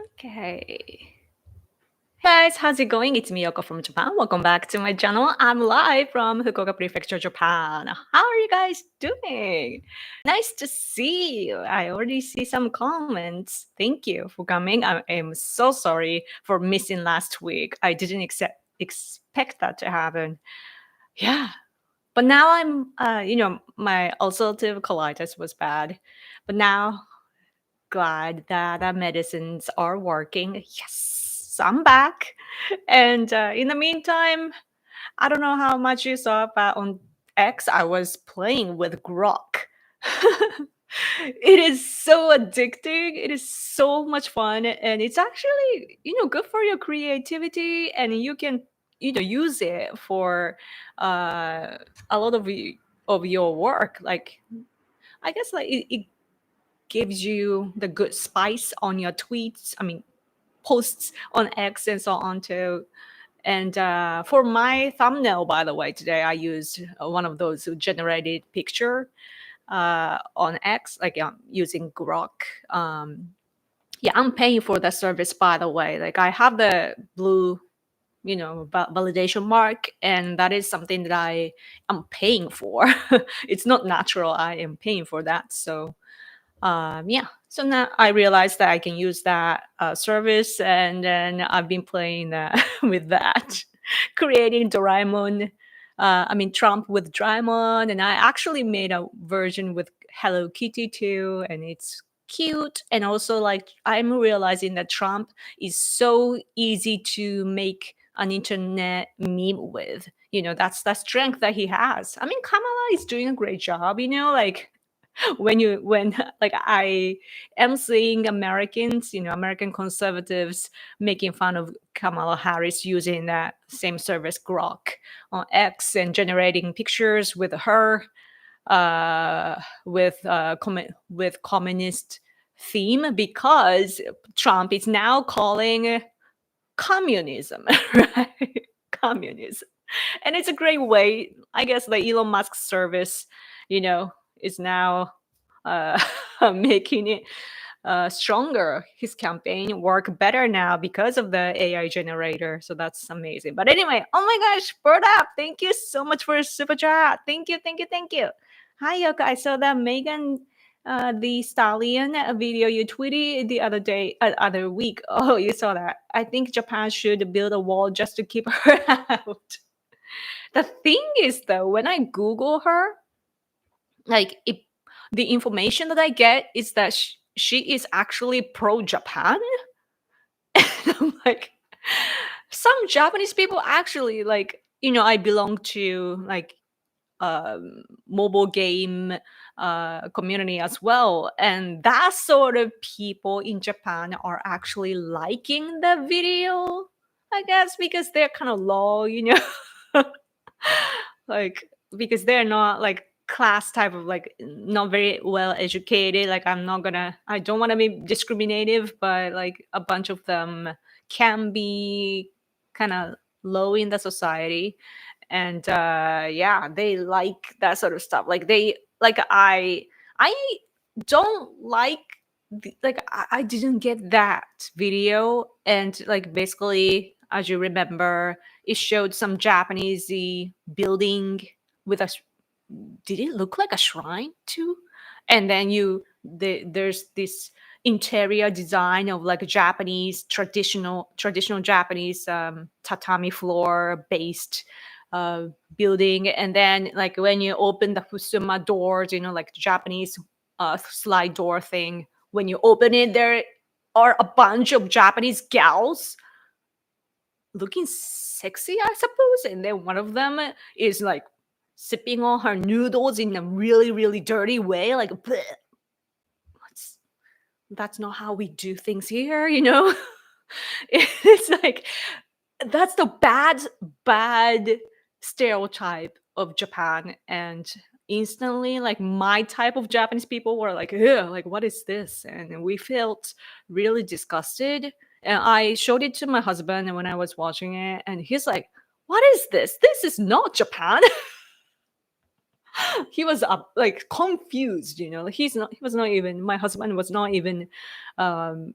Okay. Hey guys, how's it going? It's Miyoko from Japan. Welcome back to my channel. I'm live from Fukuoka Prefecture, Japan. How are you guys doing? Nice to see you. I already see some comments. Thank you for coming. I am so sorry for missing last week. I didn't expect that to happen. Yeah. But now my ulcerative colitis was bad. But now glad that the medicines are working. Yes, I'm back. And in the meantime, I don't know how much you saw, but on X, I was playing with Grok. It is so addicting. It is so much fun. And it's actually, good for your creativity. And you can, use it for a lot of your work. Like, I guess like it gives you the good spice on your tweets. I mean, posts on X and so on too. And for my thumbnail, by the way, today I used one of those generated picture on X, like using Grok. Yeah, I'm paying for that service, by the way. Like I have the blue, validation mark, and that is something that I am paying for. It's not natural. I am paying for that. So yeah, so now I realized that I can use that service, and then I've been playing with that, creating Doraemon. Trump with Doraemon, and I actually made a version with Hello Kitty too, and it's cute. And also, like, I'm realizing that Trump is so easy to make an internet meme with. That's the strength that he has. I mean, Kamala is doing a great job. Like when like I am seeing Americans, American conservatives making fun of Kamala Harris using that same service Grok on X and generating pictures with her with communist theme, because Trump is now calling communism, right? Communism. And it's a great way, I guess, the Elon Musk service, is now uh, making it stronger. His campaign work better now because of the AI generator. So that's amazing. But anyway, oh my gosh, Bird Up, thank you so much for a super chat. Thank you, thank you, thank you. Hi, Yoka. I saw that Megan the Stallion video you tweeted the other week. Oh, you saw that. I think Japan should build a wall just to keep her out. The thing is, though, when I Google her, like the information that I get is that she is actually pro Japan. And I'm like, some Japanese people actually like, I belong to like mobile game community as well, and that sort of people in Japan are actually liking the video, I guess, because they're kind of low, like because they're not like class type of, like, not very well educated. Like I don't want to be discriminative, but like a bunch of them can be kind of low in the society. And yeah, they like that sort of stuff. Like I don't like I didn't get that video. And like basically, as you remember, it showed some Japanese building with did it look like a shrine too? And then there's this interior design of like a Japanese traditional Japanese tatami floor based uh, building. And then like when you open the fusuma doors, like Japanese slide door thing, when you open it, there are a bunch of Japanese gals looking sexy, I suppose. And then one of them is like sipping on her noodles in a really, really dirty way. Like, bleh. That's not how we do things here, It's like, that's the bad stereotype of Japan. And instantly, like, my type of Japanese people were like, ugh, like, what is this? And we felt really disgusted. And I showed it to my husband when I was watching it, and he's like, what is this? This is not Japan. He was confused. He was not even, my husband was not even um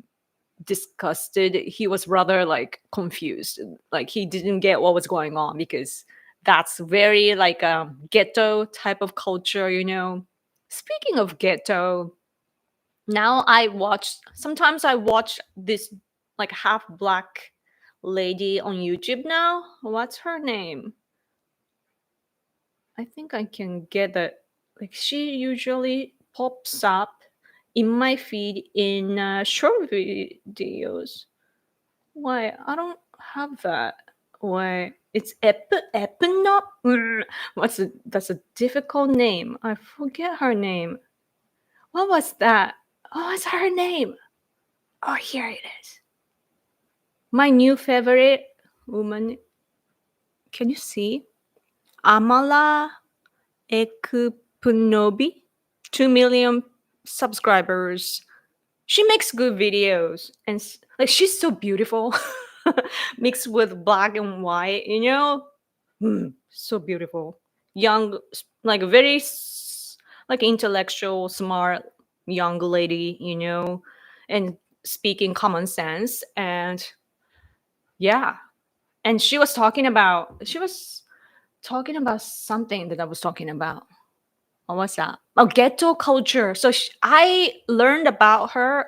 disgusted. He was rather like confused. Like he didn't get what was going on because that's very like ghetto type of culture, you know. Speaking of ghetto, now sometimes I watch this like half black lady on YouTube now. What's her name? I think I can get it. Like she usually pops up in my feed in short videos. Why I don't have that? Why it's Epinop? That's a difficult name. I forget her name. What was that? What was her name? Oh, here it is. My new favorite woman. Can you see? Amala Ekupunobi. 2 million subscribers. She makes good videos and like she's so beautiful. Mixed with black and white, you know. So beautiful. Young, like very like intellectual, smart young lady, you know, and speaking common sense. And yeah, and she was talking about something that I was talking about. What was that? Oh, ghetto culture. So I learned about her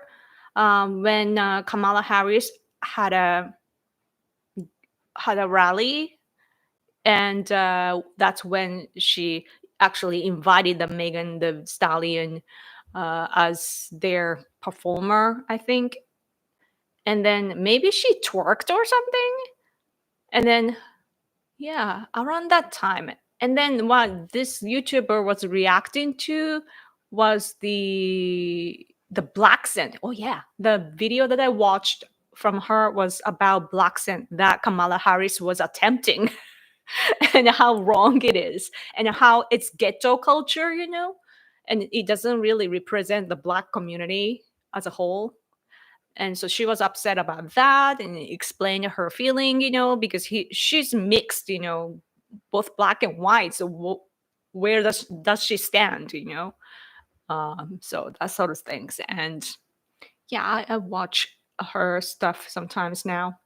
when Kamala Harris had a rally, and that's when she actually invited the Megan the Stallion as their performer, I think. And then maybe she twerked or something. And then yeah, around that time. And then what this YouTuber was reacting to was the black scent. Oh yeah, the video that I watched from her was about black scent that Kamala Harris was attempting and how wrong it is and how it's ghetto culture, you know, and it doesn't really represent the black community as a whole. And so she was upset about that and explained her feeling, you know, because she's mixed, you know, both black and white. So where does she stand, you know? So that sort of things. And yeah, I watch her stuff sometimes now.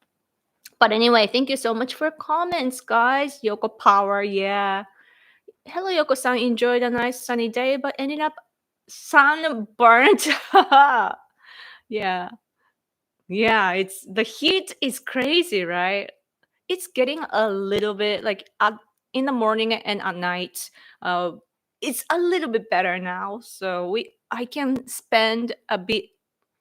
But anyway, thank you so much for comments, guys. Yoko Power, yeah. Hello, Yoko-san. Enjoyed a nice sunny day, but ended up sunburnt. Yeah. Yeah, it's the heat is crazy, right? It's getting a little bit like in the morning and at night. Uh, it's a little bit better now, so I can spend a bit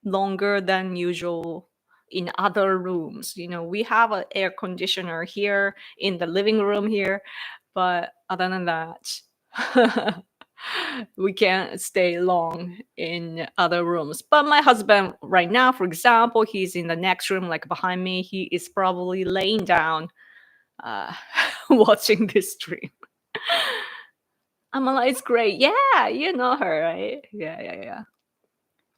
longer than usual in other rooms. You know, we have an air conditioner here in the living room here, but other than that, we can't stay long in other rooms. But my husband right now, for example, he's in the next room like behind me. He is probably laying down uh watching this stream. Amala is great. Yeah, you know her, right? Yeah.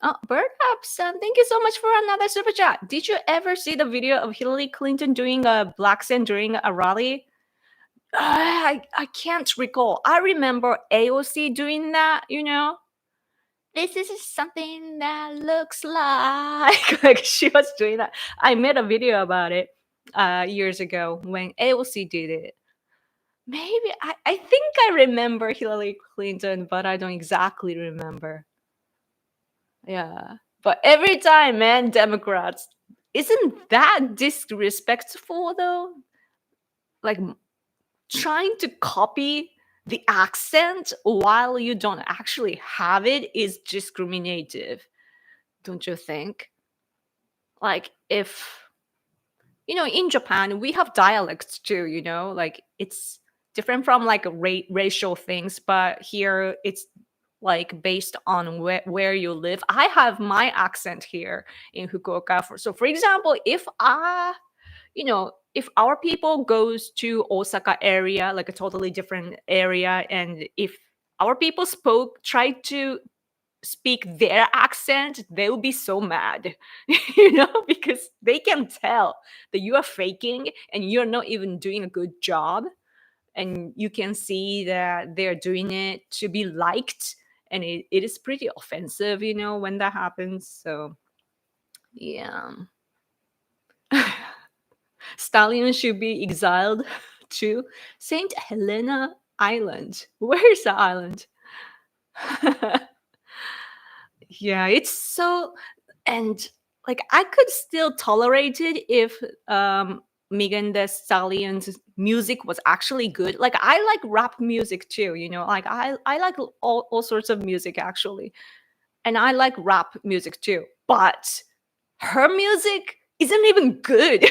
Oh, Bird Son, thank you so much for another super chat. Did you ever see the video of Hillary Clinton doing a black scent during a rally? I can't recall. I remember AOC doing that, you know. This is something that looks like she was doing that. I made a video about it years ago when AOC did it. Maybe I think I remember Hillary Clinton, but I don't exactly remember. Yeah. But every time, man, Democrats, isn't that disrespectful though? Like trying to copy the accent while you don't actually have it is discriminative, don't you think? Like if you know, in Japan we have dialects too, you know, like it's different from like racial things, but here it's like based on where you live. I have my accent here in Fukuoka. So for example, if you know, if our people goes to Osaka area, like a totally different area, and if our people try to speak their accent, they will be so mad, you know, because they can tell that you are faking and you're not even doing a good job. And you can see that they're doing it to be liked. And it is pretty offensive, you know, when that happens. So Yeah. Stallion should be exiled to Saint Helena Island. Where's the island? Yeah, it's so, and like I could still tolerate it if Megan Thee Stallion's music was actually good. Like I like rap music too, like I like all sorts of music actually. And I like rap music too. But her music isn't even good.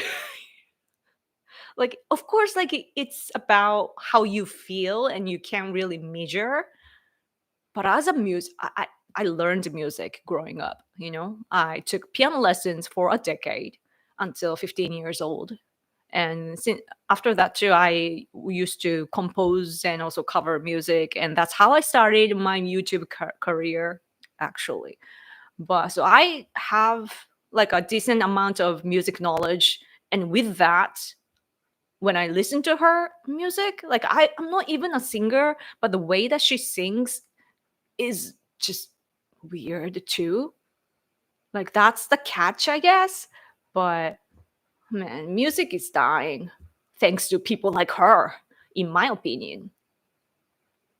Like of course like it's about how you feel and you can't really measure, but as a music I learned music growing up. I took piano lessons for a decade until 15 years old, and after that too I used to compose and also cover music, and that's how I started my YouTube career actually. But so I have like a decent amount of music knowledge, and with that, when I listen to her music, like I'm not even a singer, but the way that she sings is just weird too. Like that's the catch, I guess. But man, music is dying thanks to people like her, in my opinion.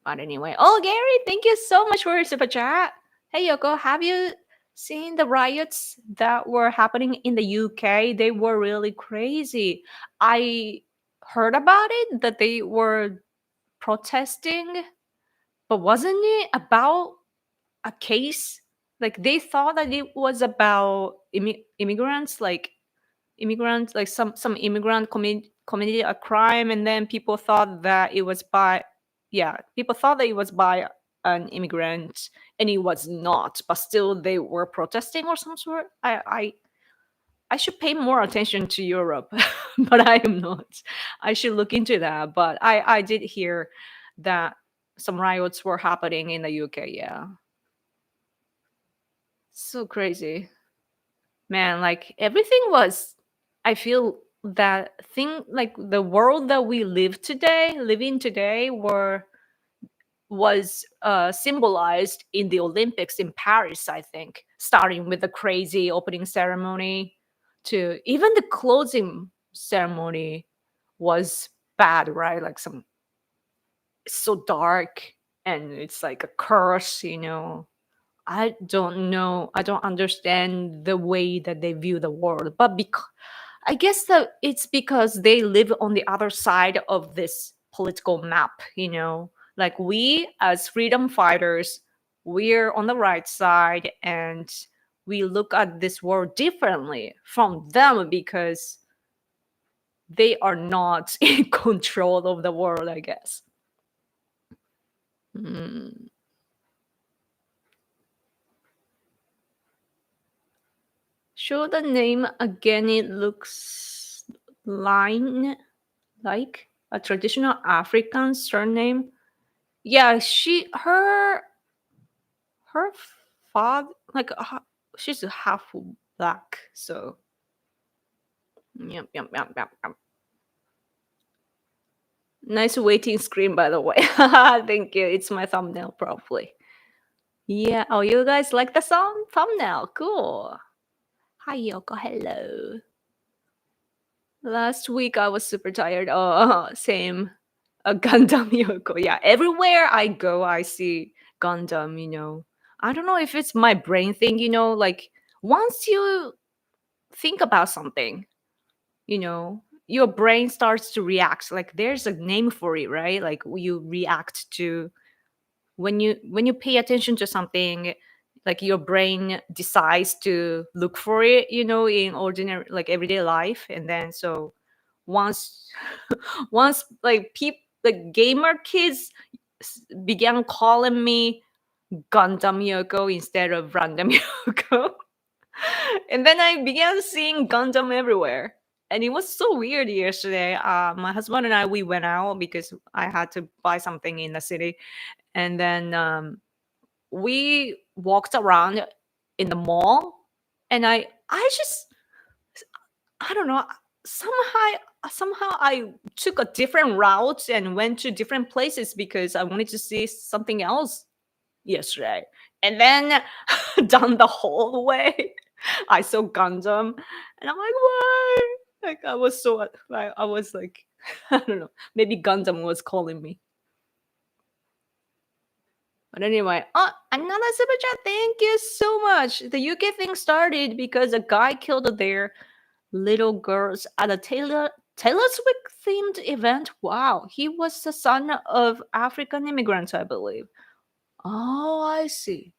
But anyway, oh Gary, thank you so much for your super chat. Hey Yoko, have you seen the riots that were happening in the UK? They were really crazy. I heard about it that they were protesting, but wasn't it about a case? Like they thought that it was about immigrants, like some immigrant committed a crime, and then people thought that it was by, yeah, people thought that it was by an immigrant, and it was not, but still they were protesting or some sort. I should pay more attention to Europe, but I am not. I should look into that. But I did hear that some riots were happening in the UK. Yeah, so crazy, man. Like everything was, I feel that thing, like the world that we live in today was symbolized in the Olympics in Paris, I think, starting with the crazy opening ceremony to even the closing ceremony was bad, right? Like some, it's so dark and it's like a curse. I don't know. I don't understand the way that they view the world. But I guess that it's because they live on the other side of this political map. Like we as freedom fighters, we're on the right side and we look at this world differently from them because they are not in control of the world, I guess. Hmm. Show the name again. It looks like a traditional African surname. Yeah, her father, like she's half black, so yep, yep, yep, yep, yep. Nice waiting screen, by the way. Thank you. It's my thumbnail, probably. Yeah. Oh, you guys like the song thumbnail? Cool. Hi, Yoko. Hello. Last week I was super tired. Oh, same. A Gundam Yoko. Yeah, everywhere I go, I see Gundam. I don't know if it's my brain thing. Like once you think about something, your brain starts to react. Like there's a name for it, right? Like you react to when you pay attention to something, like your brain decides to look for it, in ordinary like everyday life. And then so once once like like gamer kids began calling me Gundam Yoko instead of random Yoko. And then I began seeing Gundam everywhere. And it was so weird yesterday. My husband and I, we went out because I had to buy something in the city. And then we walked around in the mall. And I just, I don't know, somehow I took a different route and went to different places because I wanted to see something else yesterday. And then down the hallway, I saw Gundam, and I'm like, what? Like I was so I was like, I don't know. Maybe Gundam was calling me. But anyway, another super chat. Thank you so much. The UK thing started because a guy killed their little girls at a Taylor Swift themed event. Wow, he was the son of African immigrants, I believe. Oh, I see.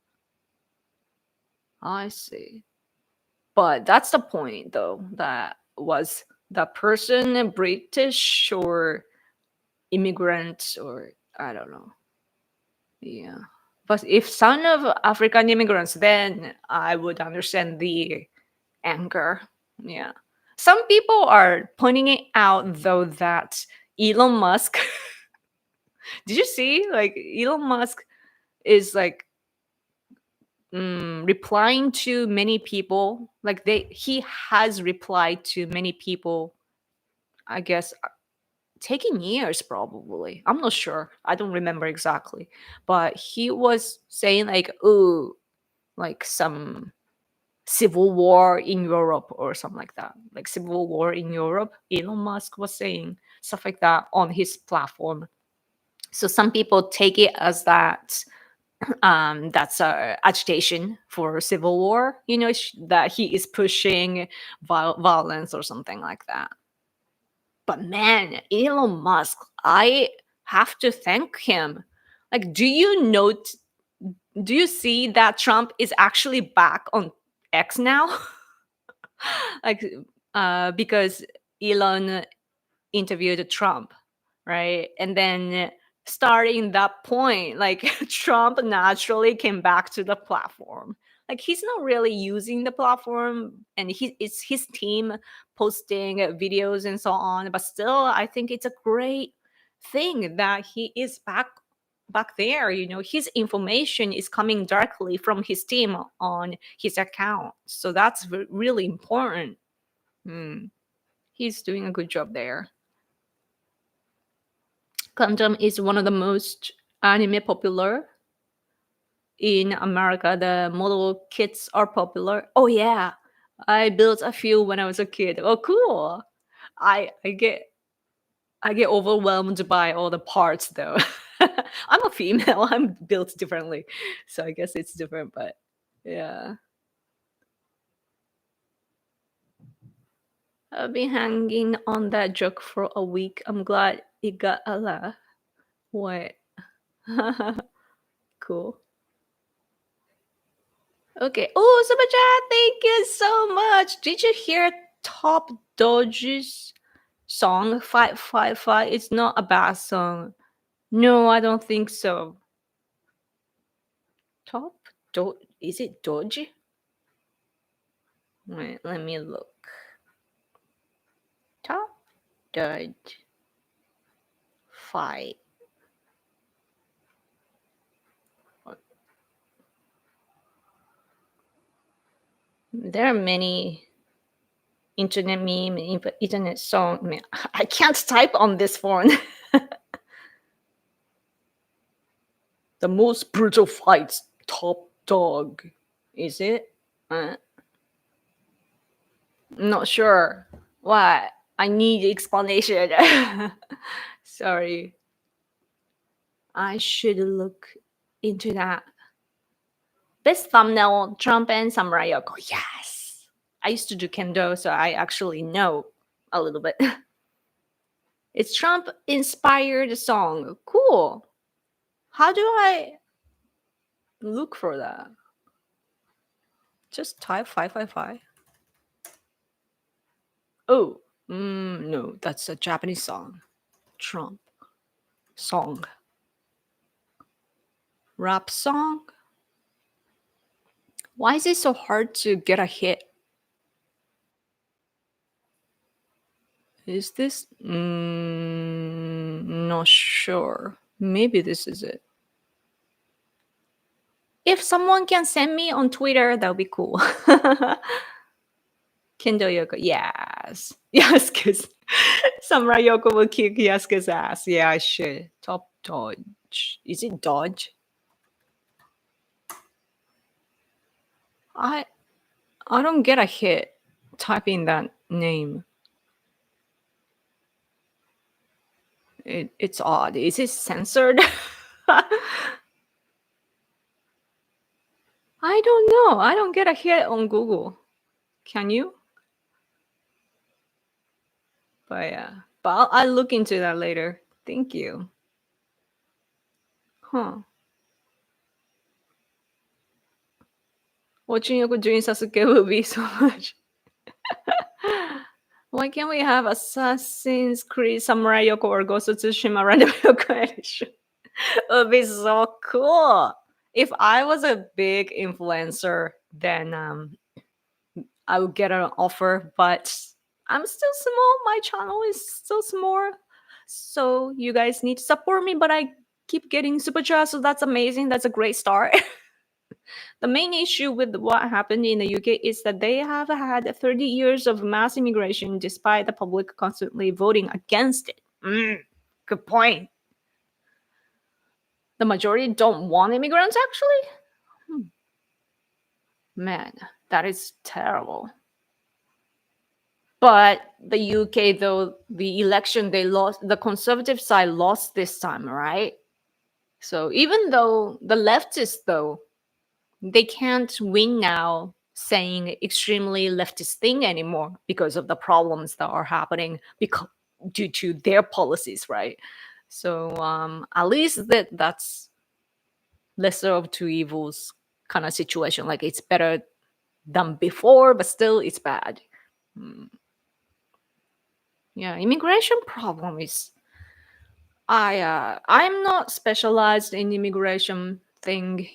I see. But that's the point, though. That was the person British or immigrant or I don't know. Yeah. But if son of African immigrants, then I would understand the anger. Yeah. Some people are pointing it out though that Elon Musk did you see like Elon Musk is like replying to many people like he has replied to many people, I guess taking years probably. I'm not sure. I don't remember exactly. But he was saying like, oh, like some civil war in Europe or something like that. Like civil war in Europe. Elon Musk was saying stuff like that on his platform. So some people take it as that that's agitation for civil war, that he is pushing violence or something like that. But man, Elon Musk, I have to thank him. Like, do you see that Trump is actually back on X now? Like, because Elon interviewed Trump, right? And then starting that point, like Trump naturally came back to the platform. Like he's not really using the platform, and it's his team posting videos and so on. But still, I think it's a great thing that he is back there. His information is coming directly from his team on his account, so that's really important. He's doing a good job there. Gundam is one of the most anime popular in America. The model kits are popular. Oh yeah, I built a few when I was a kid. Oh cool. I get overwhelmed by all the parts though. I'm a female. I'm built differently, so I guess it's different. But yeah, I've been hanging on that joke for a week. I'm glad it got a laugh. What? Cool. Okay. Oh, super chat. Thank you so much. Did you hear Top Dodge's song 555? It's not a bad song. No, I don't think so. Top Dodge? Is it Dodge? Wait, let me look. Top Dodge 5. There are many internet meme, internet song. I mean, I can't type on this phone. The most brutal fights, Top Dog. Is it? Not sure. What? I need explanation. Sorry. I should look into that. Best thumbnail, Trump and Samurai Yoko. Yes. I used to do kendo, so I actually know a little bit. It's Trump inspired song. Cool. How do I look for that? Just type 555. Oh, no, that's a Japanese song. Trump song. Rap song? Why is it so hard to get a hit? Is this? Not sure. Maybe this is it. If someone can send me on Twitter, that would be cool. Kendo Yoko, yes. Yasuke's. Samurai Yoko will kick Yasuke's ass. Yeah, I should. Top Dodge. Is it Dodge? I don't get a hit typing that name. It's odd. Is it censored? I don't know. I don't get a hit on Google. Can you? But yeah. But I'll look into that later. Thank you. Huh. Watching Yokojun Sasuke will be so much. Why can't we have Assassin's Creed Samurai Yoko or Ghost of Tsushima Random Yoko edition? It would be so cool. If I was a big influencer, then I would get an offer, but I'm still small. My channel is still small. So you guys need to support me, but I keep getting super chat, so that's amazing. That's a great start. The main issue with what happened in the UK is that they have had 30 years of mass immigration despite the public constantly voting against it. Good point. The majority don't want immigrants, actually? Man, that is terrible. But the UK, though, the election, they lost, the conservative side lost this time, right? So even though the leftists, though, they can't win now saying extremely leftist thing anymore because of the problems that are happening due to their policies, right? So at least that's lesser of two evils kind of situation. Like it's better than before, but still it's bad. Yeah, immigration problem is I'm not specialized in immigration thing,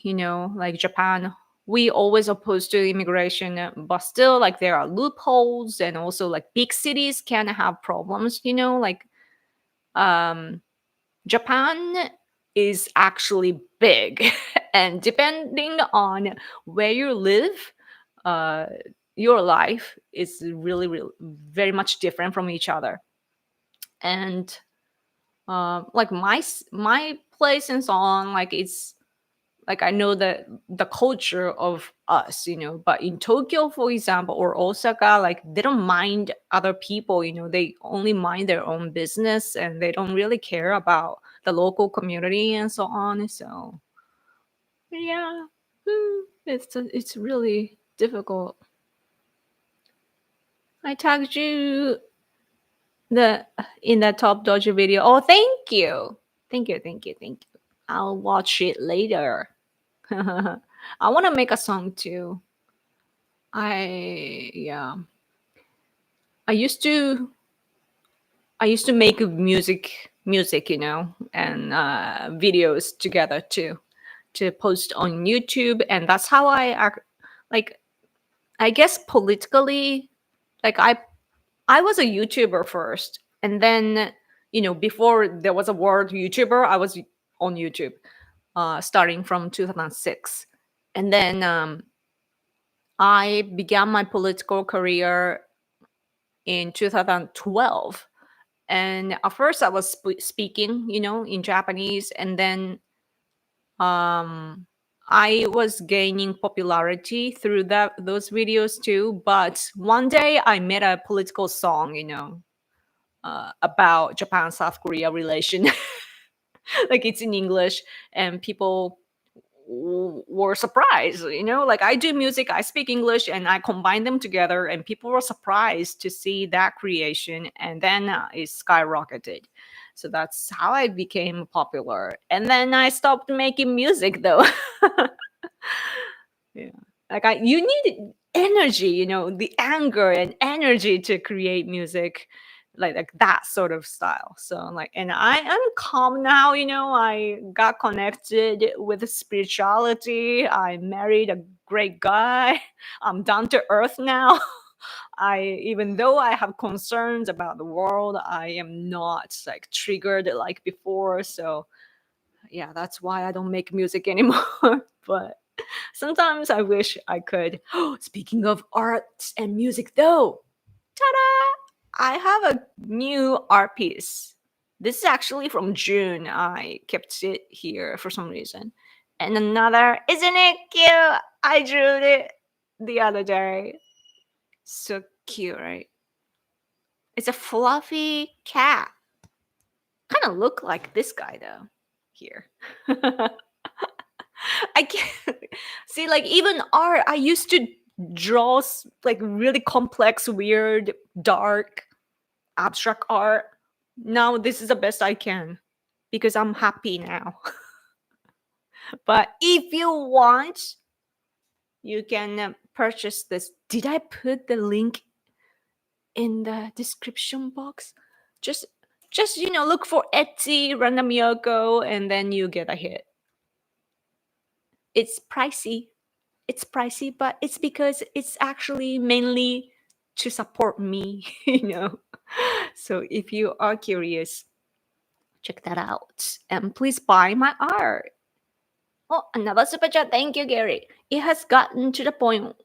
like Japan. We always opposed to immigration, but still like there are loopholes, and also like big cities can have problems, like Japan is actually big and depending on where you live, your life is really, really very much different from each other. And like my place and so on, like it's like I know that the culture of us, but in Tokyo, for example, or Osaka, like they don't mind other people, they only mind their own business and they don't really care about the local community and so on. So yeah, it's really difficult. I tagged you in the top dojo video. Oh, thank you. Thank you. I'll watch it later. I want to make a song too. I used to make music, and videos together too, to post on YouTube, and that's how I act. Like, I guess politically, like I was a YouTuber first, and then before there was a word YouTuber, I was on YouTube, starting from 2006, and then I began my political career in 2012. And at first, I was speaking, in Japanese, and then I was gaining popularity through those videos too. But one day, I made a political song, about Japan-South Korea relation. Like it's in English, and people were surprised, like I do music, I speak English, and I combine them together, and people were surprised to see that creation, and then it skyrocketed. So that's how I became popular, and then I stopped making music though. Yeah, like you need energy, the anger and energy to create music, like that sort of style. So like, and I am calm now, I got connected with spirituality, I married a great guy, I'm down to earth now. Even though I have concerns about the world, I am not like triggered like before. So yeah, that's why I don't make music anymore. But sometimes I wish I could. Speaking of arts and music, though, ta-da! I have a new art piece. This is actually from June. I kept it here for some reason. And another, isn't it cute? I drew it the other day. So cute, right? It's a fluffy cat. Kind of look like this guy though. Here. I can't see, like, even art. I used to draw like really complex, weird, dark, abstract art. Now this is the best I can because I'm happy now. But if you want, you can purchase this. Did I put the link in the description box? Just look for Etsy Random Yoko and then you get a hit. It's pricey, but it's because it's actually mainly to support me. So if you are curious, check that out and please buy my art. Oh, another super chat. Thank you, Gary. It has gotten to the point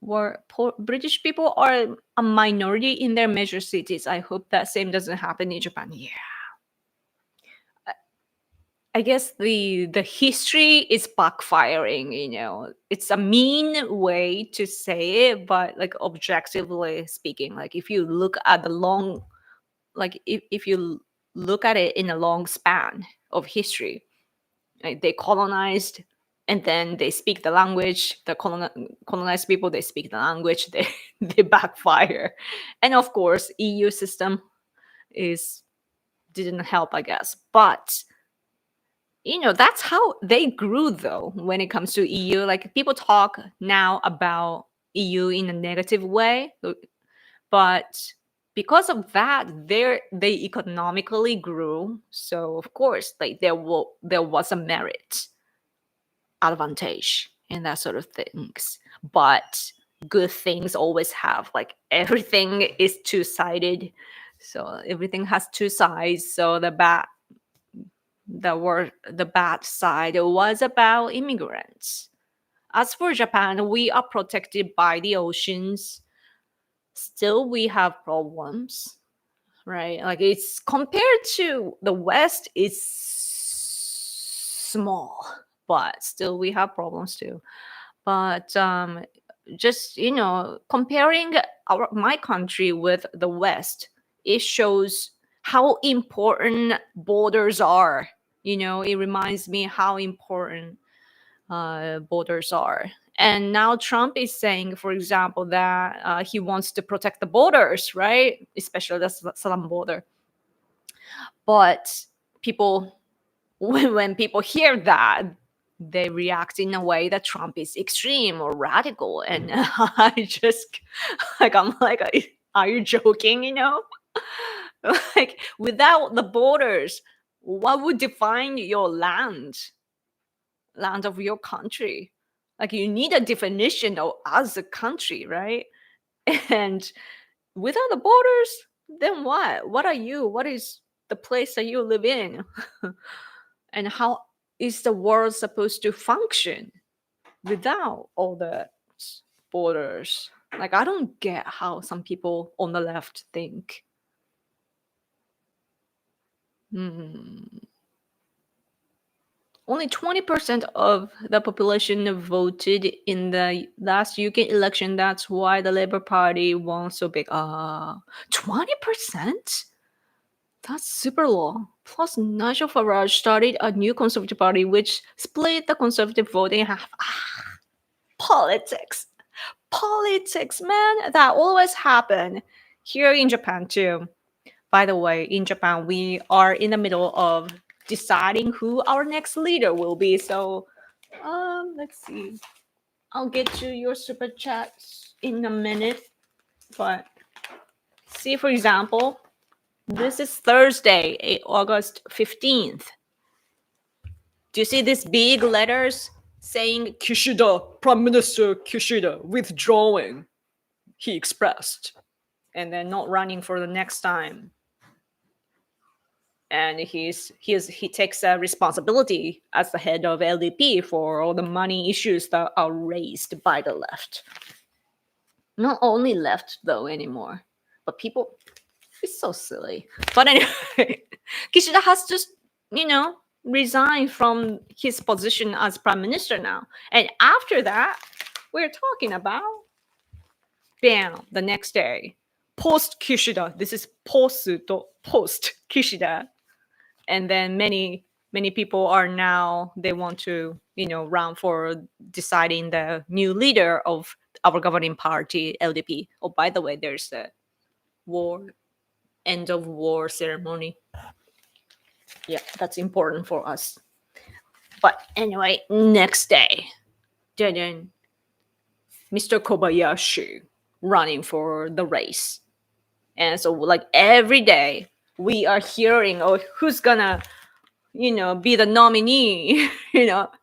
where British people are a minority in their major cities. I hope that same doesn't happen in Japan. Yeah. I guess the history is backfiring. It's a mean way to say it, but like objectively speaking, like if you look at the long, like if you look at it in a long span of history, like they colonized and then they speak the language. The colonized people, they speak the language. They backfire, and of course, EU system didn't help, I guess, but. That's how they grew, though, when it comes to EU. Like, people talk now about EU in a negative way, but because of that, they economically grew. So, of course, like there was a merit advantage in that sort of things. But good things always have, like, everything is two-sided. So everything has two sides. So the bad side was about immigrants. As for Japan, we are protected by the oceans. Still, we have problems, right? Like, it's compared to the West, it's small, but still we have problems too. But just comparing my country with the West, it shows how important borders are. It reminds me how important borders are. And now Trump is saying, for example, that he wants to protect the borders, right? Especially the southern border. But people, when people hear that, they react in a way that Trump is extreme or radical. And I just, I'm like, are you joking, Like, without the borders, what would define your land of your country? Like, you need a definition of as a country, right? And without the borders, then what are you? What is the place that you live in? And how is the world supposed to function without all the borders? Like, I don't get how some people on the left think. Only 20% of the population voted in the last UK election. That's why the Labour Party won so big. 20%? That's super low. Plus, Nigel Farage started a new Conservative Party, which split the Conservative vote in half. Politics, man. That always happen here in Japan too. By the way, in Japan, we are in the middle of deciding who our next leader will be. So, let's see. I'll get to your super chats in a minute. But see, for example, this is Thursday, August 15th. Do you see these big letters saying Kishida, Prime Minister Kishida, withdrawing, he expressed, and then not running for the next time? And he takes a responsibility as the head of LDP for all the money issues that are raised by the left. Not only left though anymore, but people. It's so silly. But anyway, Kishida has just resign from his position as prime minister now. And after that, we're talking about bam, the next day, post Kishida. This is post Kishida. And then many people are now, they want to, run for deciding the new leader of our governing party, LDP. Oh, by the way, there's a end of war ceremony. Yeah, that's important for us. But anyway, next day, then Mr. Kobayashi running for the race. And so like every day we are hearing, oh, who's gonna, be the nominee,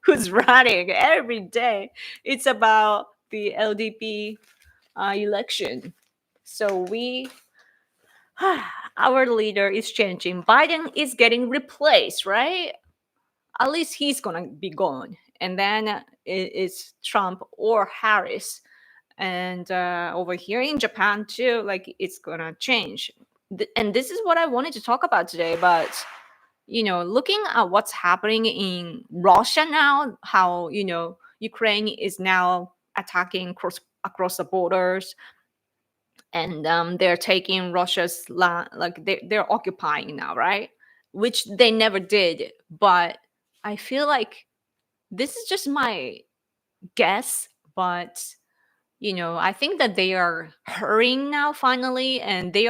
who's running every day. It's about the LDP election. So our leader is changing. Biden is getting replaced, right? At least he's gonna be gone. And then it's Trump or Harris. And over here in Japan too, like it's gonna change. And this is what I wanted to talk about today. But looking at what's happening in Russia now, how Ukraine is now attacking across the borders, and they're taking Russia's land, like they're occupying now, right? Which they never did. But I feel like this is just my guess, but I think that they are hurrying now finally, and they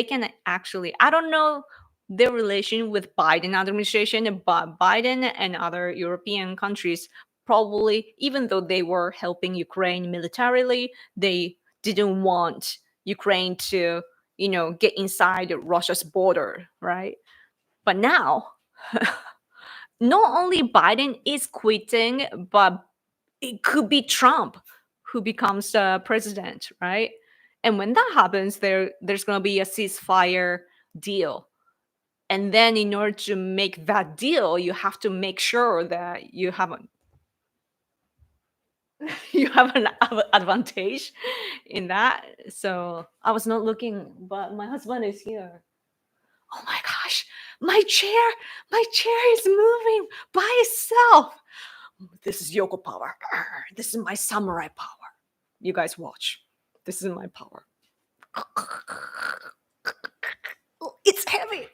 can actually, I don't know their relation with Biden administration, but Biden and other European countries probably, even though they were helping Ukraine militarily, they didn't want Ukraine to, get inside Russia's border, right? But now, not only Biden is quitting, but it could be Trump who becomes president, right? And when that happens, there's going to be a ceasefire deal. And then in order to make that deal, you have to make sure that you have an advantage in that. So I was not looking, but my husband is here. Oh my gosh, my chair is moving by itself. This is Yoko power. This is my samurai power. You guys watch. This is my power. Oh, it's heavy.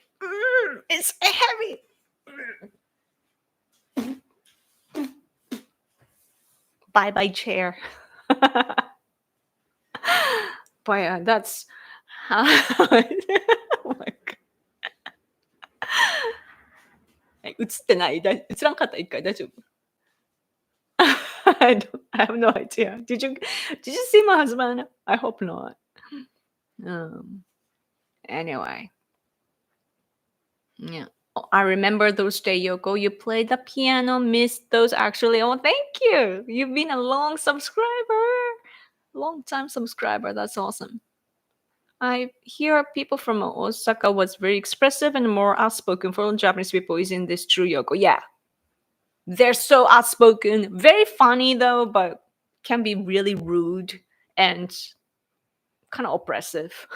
It's heavy. Bye chair. But yeah, that's how. Oh my god. 映ってない？映らんかった？一回大丈夫？ I have no idea. Did you see my husband? I hope not. Anyway. Yeah. Oh, I remember those days, Yoko. You played the piano, missed those actually. Oh, thank you. You've been a long time subscriber. That's awesome. I hear people from Osaka was very expressive and more outspoken for Japanese people. Isn't this true, Yoko? Yeah. They're so outspoken, very funny though, but can be really rude and kind of oppressive.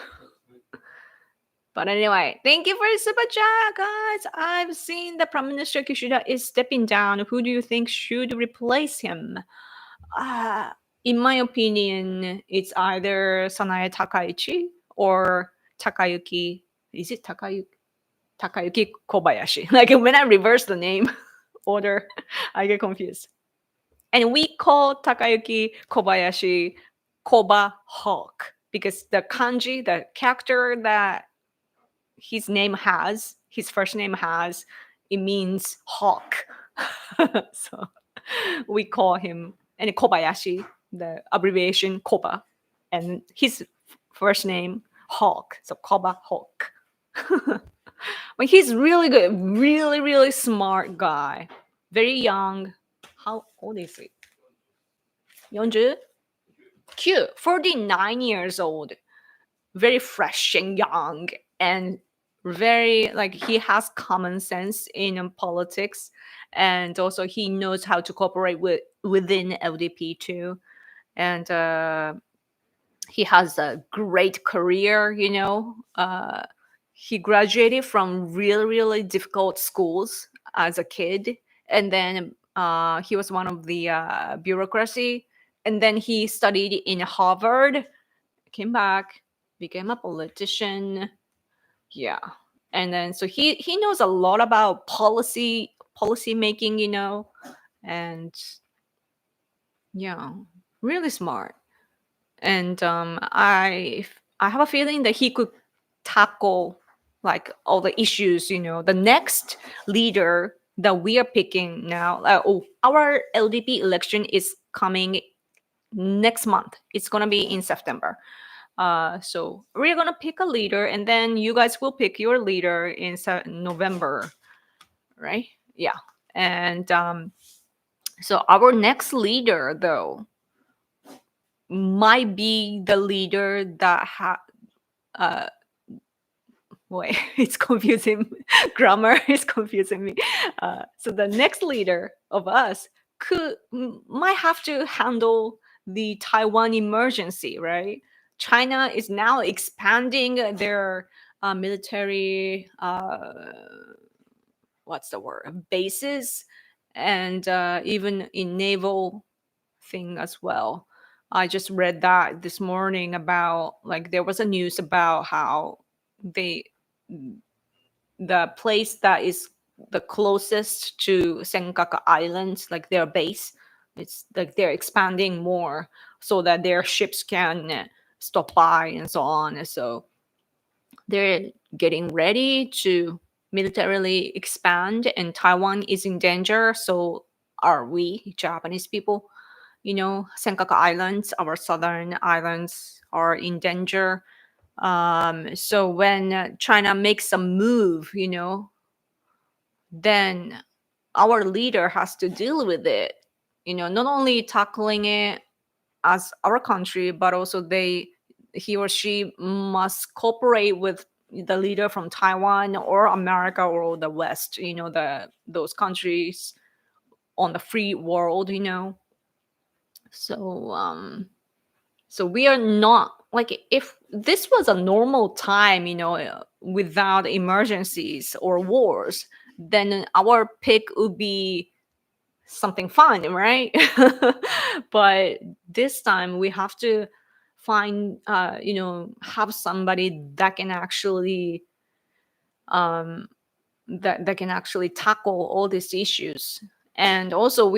But anyway, thank you for the super chat, guys. I've seen that Prime Minister Kishida is stepping down. Who do you think should replace him? In my opinion, it's either Sanae Takaichi or Takayuki. Is it Takayuki Kobayashi? Like when I reverse the name order, I get confused. And we call Takayuki Kobayashi Koba Hawk because the kanji, the character that his first name has, it means hawk. So we call him, and Kobayashi, the abbreviation Koba, and his first name Hawk, so Koba Hawk. But he's really good, really, really smart guy. Very young. How old is he? 49 years old. Very fresh and young, and very like he has common sense in politics, and also he knows how to cooperate within LDP too. And he has a great career, he graduated from really, really difficult schools as a kid. And then he was one of the bureaucracy. And then he studied in Harvard. came back, became a politician. Yeah. And then so he knows a lot about policy making, and yeah, really smart. And I have a feeling that he could tackle like all the issues, the next leader that we are picking now. Our LDP election is coming next month. It's gonna be in September. So we're gonna pick a leader, and then you guys will pick your leader in November, right? Yeah. And so our next leader, though, might be the leader that wait, it's confusing. Grammar is confusing me. So the next leader of us might have to handle the Taiwan emergency, right? China is now expanding their military what's the word, bases, and even in naval thing as well. I just read that this morning about, like, there was a news about how the place that is the closest to Senkaku Islands, like their base, it's like they're expanding more so that their ships can stop by and so on. And so they're getting ready to militarily expand, and Taiwan is in danger. So are we, Japanese people. Senkaku Islands, our southern islands, are in danger. So when China makes a move, then our leader has to deal with it. Not only tackling it as our country, but also he or she must cooperate with the leader from Taiwan or America or the West. Those countries on the free world. So we are not, like, if this was a normal time, without emergencies or wars, then our pick would be something fun, right? But this time we have to find, have somebody that can actually that can actually tackle all these issues. And also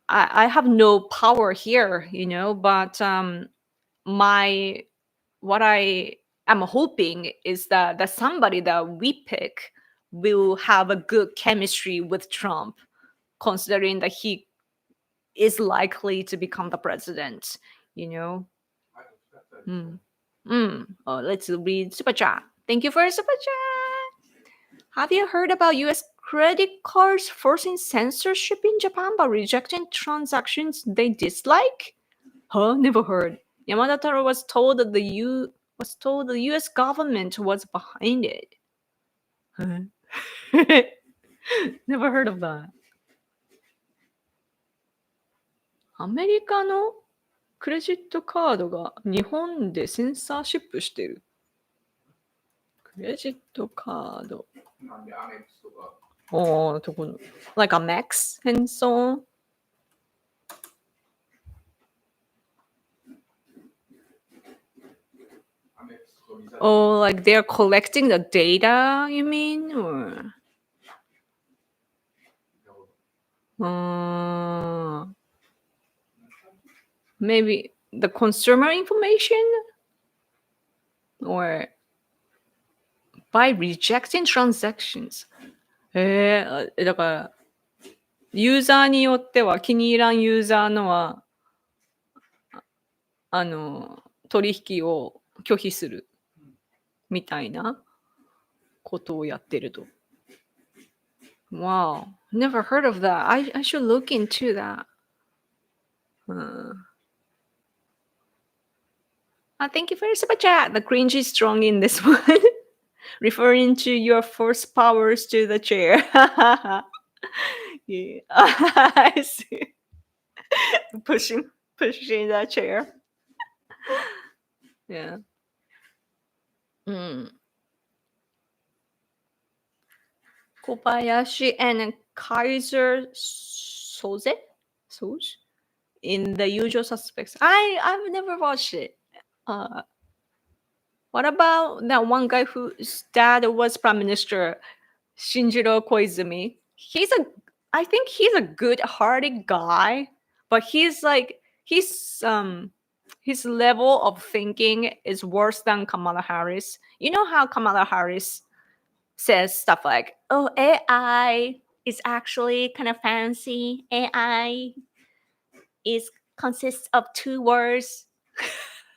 I have no power here, but what I am hoping is that somebody that we pick will have a good chemistry with Trump, considering that he is likely to become the president. Oh, let's read super chat. Thank you for super chat. Have you heard about U.S. credit cards forcing censorship in Japan by rejecting transactions they dislike? Huh? Never heard. Yamada Taro was told that the U.S. government was behind it. Huh? Never heard of that. アメリカのクレジットカードが日本でセンサーシップしてる。クレジットカード。Oh, like Amex and so on. Oh, like they're collecting the data, you mean? Or maybe the consumer information? Or by rejecting transactions. だからユーザーによっては気に入らんユーザーのは取引を拒否するみたいなことをやってると。Wow, never heard of that. I should look into that. Thank you for your super chat. The cringe is strong in this one. Referring to your force powers to the chair. Yeah, I see. Pushing that chair. Yeah. Kobayashi and Kaiser Soze in The Usual Suspects. I've never watched it. What about that one guy whose dad was prime minister, Shinjiro Koizumi? I think he's a good-hearted guy, but his level of thinking is worse than Kamala Harris. You know how Kamala Harris says stuff like, "Oh, AI is actually kind of fancy. AI consists of 2 words."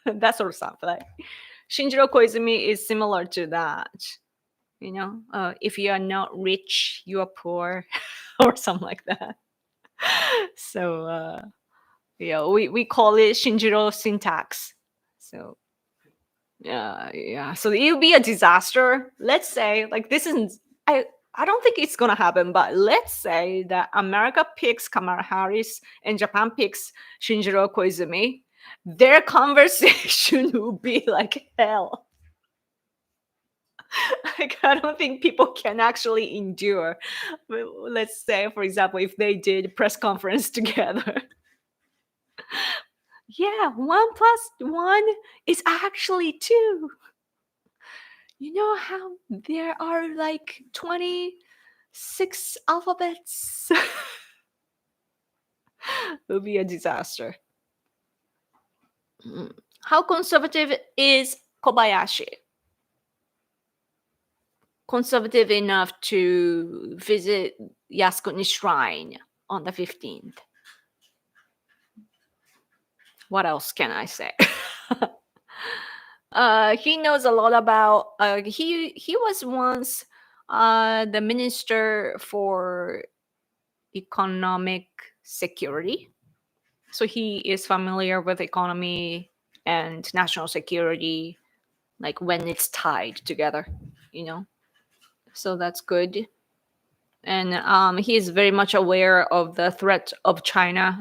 That sort of stuff. Like Shinjiro Koizumi is similar to that. If you are not rich, you are poor, or something like that. So we call it Shinjiro syntax. So yeah. So it'll be a disaster. Let's say this isn't. I don't think it's gonna happen, but let's say that America picks Kamala Harris and Japan picks Shinjiro Koizumi. Their conversation will be like hell. I don't think people can actually endure. Let's say, for example, if they did press conference together. Yeah, 1 plus 1 is actually 2. You know how there are 26 alphabets? It will be a disaster. How conservative is Kobayashi? Conservative enough to visit Yasukuni Shrine on the 15th. What else can I say? He knows a lot about. He was once the minister for economic security, so he is familiar with economy and national security, when it's tied together. So that's good. And he is very much aware of the threat of China.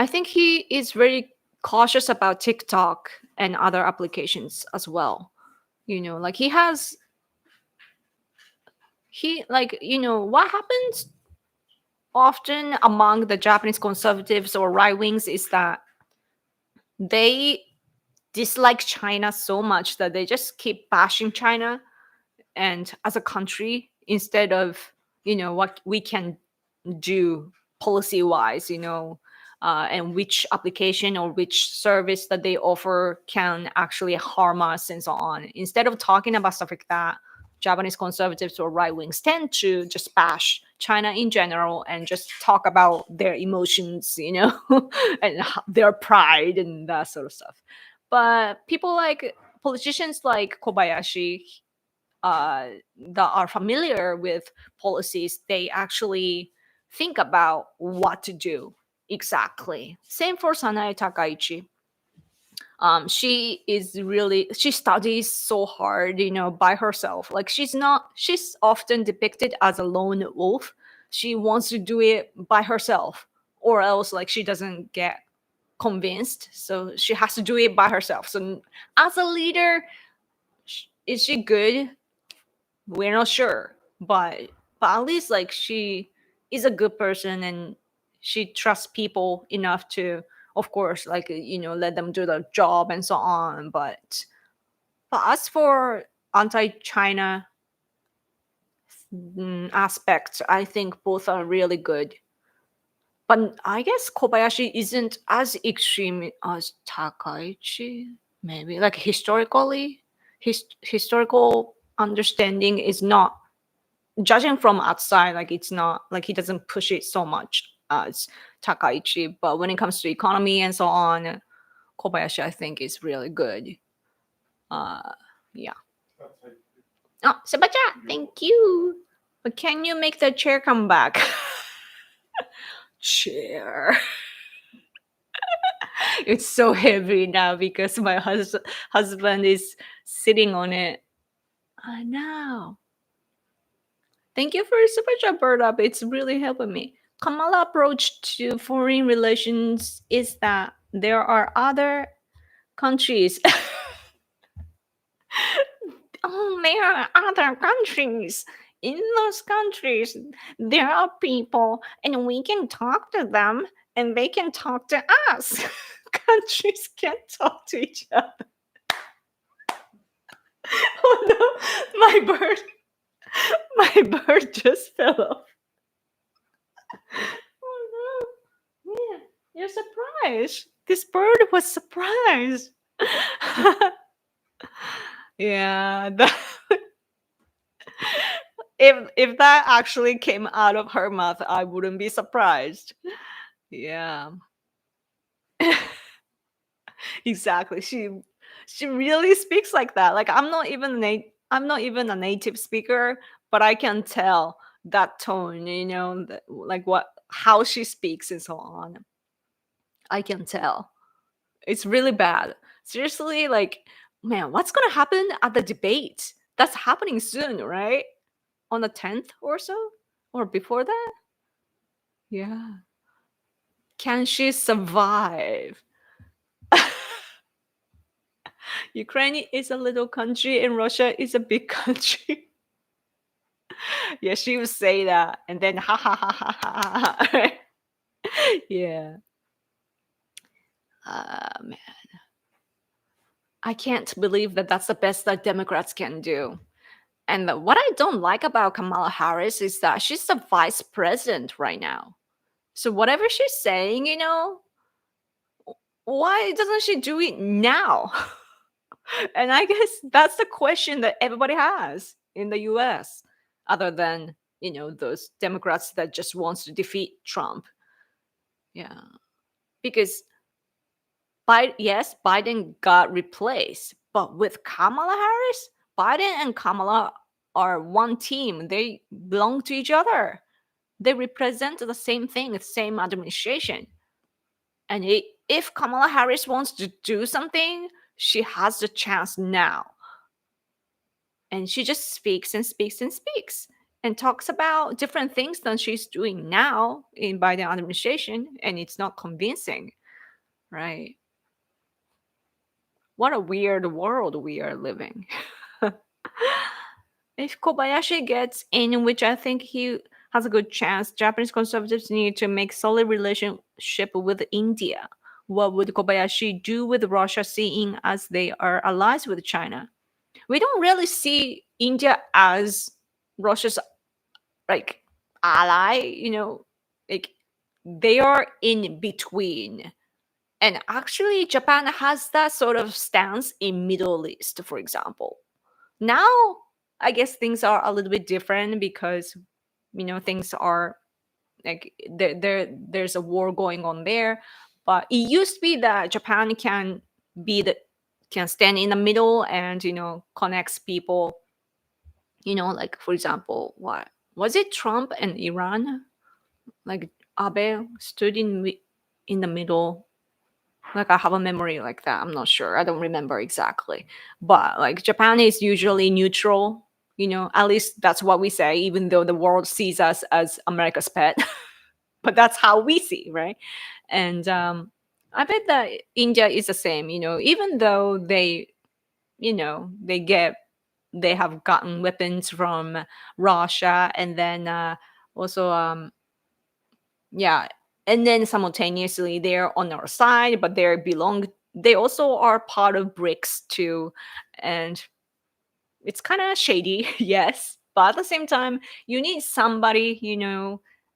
I think he is very cautious about TikTok and other applications as well. What happens often among the Japanese conservatives or right wings is that they dislike China so much that they just keep bashing China and as a country instead of what we can do policy wise, and which application or which service that they offer can actually harm us and so on. Instead of talking about stuff like that, Japanese conservatives or right wings tend to just bash China in general and just talk about their emotions, and their pride and that sort of stuff. But politicians like Kobayashi, that are familiar with policies, they actually think about what to do exactly. Same for Sanae Takaichi. She studies so hard, by herself. She's often depicted as a lone wolf. She wants to do it by herself, or else she doesn't get convinced. So she has to do it by herself. So as a leader, is she good? We're not sure, but at least she is a good person and she trusts people enough to, of course, let them do the job and so on. But as for anti-China aspects, I think both are really good. But I guess Kobayashi isn't as extreme as Takaichi. Maybe historical understanding is not, judging from outside, it's not he doesn't push it so much as Takaichi. But when it comes to economy and so on, Kobayashi I think is really good. Yeah. Oh, Sebacha, thank you. But can you make the chair come back? Chair. It's so heavy now because my husband is sitting on it. I know. Thank you for super chat, Bird Up. It's really helping me. Kamala approach to foreign relations is that there are other countries. There are other countries. In those countries, there are people, and we can talk to them, and they can talk to us. countries can't talk to each other. Oh no, my bird just fell off. Oh no, yeah, you're surprised. This bird was surprised. Yeah, if that actually came out of her mouth, I wouldn't be surprised. Yeah. Exactly. She really speaks like that. Like I'm not even a native speaker, but I can tell that tone, like how she speaks and so on. I can tell. It's really bad. Seriously, like man, what's gonna happen at the debate? That's happening soon, right? On the 10th or so? Or before that? Yeah. Can she survive? Ukraine is a little country and Russia is a big country. Yeah, she would say that and then ha ha ha ha ha ha. Yeah. Man. I can't believe that that's the best that Democrats can do. And what I don't like about Kamala Harris is that she's the vice president right now. So whatever she's saying, why doesn't she do it now? And I guess that's the question that everybody has in the US, other than, those Democrats that just wants to defeat Trump. Yeah. Because yes, Biden got replaced, but with Kamala Harris, Biden and Kamala are one team. They belong to each other. They represent the same thing, the same administration. And if Kamala Harris wants to do something, she has the chance now. And she just speaks and speaks and speaks and talks about different things than she's doing now in Biden administration, and it's not convincing, right? What a weird world we are living. If Kobayashi gets in, which I think he has a good chance, Japanese conservatives need to make solid relationship with India. What would Kobayashi do with Russia, seeing as they are allies with China? We don't really see India as Russia's like ally, like they are in between. And actually Japan has that sort of stance in Middle East, for example. Now I guess things are a little bit different because things are like there's a war going on there, but it used to be that Japan can stand in the middle and connects people, like for example, what was it, Trump and Iran, like Abe stood in the middle. Like I have a memory like that. I'm not sure. I don't remember exactly. But like Japan is usually neutral, at least that's what we say, even though the world sees us as America's pet. But that's how we see, right? And I bet that India is the same, even though they have gotten weapons from Russia, and then also yeah, and then simultaneously they're on our side, but they also are part of BRICS too, and it's kind of shady. Yes, but at the same time you need somebody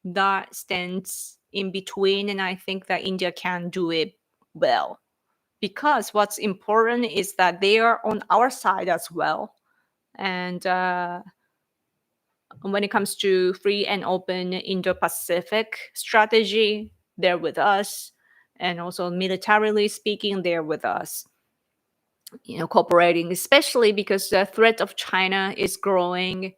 that stands in between, and I think that India can do it well, because what's important is that they are on our side as well. And when it comes to free and open Indo-Pacific strategy, they're with us. And also militarily speaking, they're with us. Cooperating, especially because the threat of China is growing.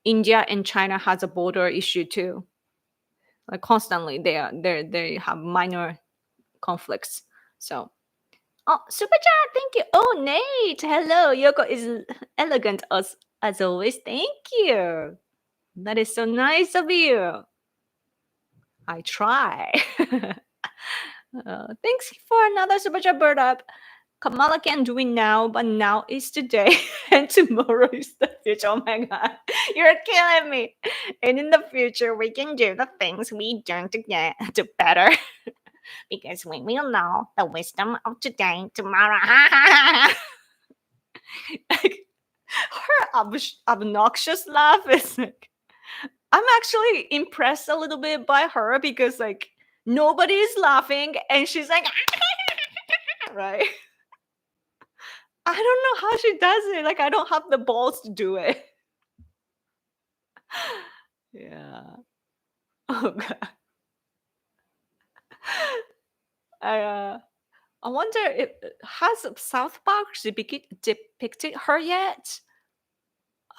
India and China has a border issue too. Like constantly, they have minor conflicts. So, super chat, thank you. Oh, Nate, hello. Yoko is elegant as always. Thank you. That is so nice of you. I try. Thanks for another super chat bird up. Kamala can do it now, but now is today, and tomorrow is the future. Oh my god, you're killing me. And in the future, we can do the things we don't to get to better. Because we will know the wisdom of today, tomorrow. Like, her obnoxious laugh is like, I'm actually impressed a little bit by her because like nobody is laughing and she's like, right? I don't know how she does it. Like I don't have the balls to do it. Yeah. Oh god. I wonder if has South Park depicted her yet?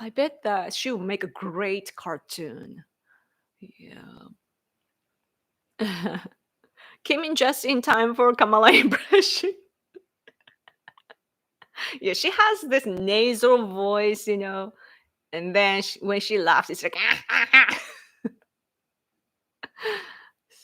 I bet that she will make a great cartoon. Yeah. Came in just in time for Kamala impression. Yeah, she has this nasal voice, and then when she laughs, it's like.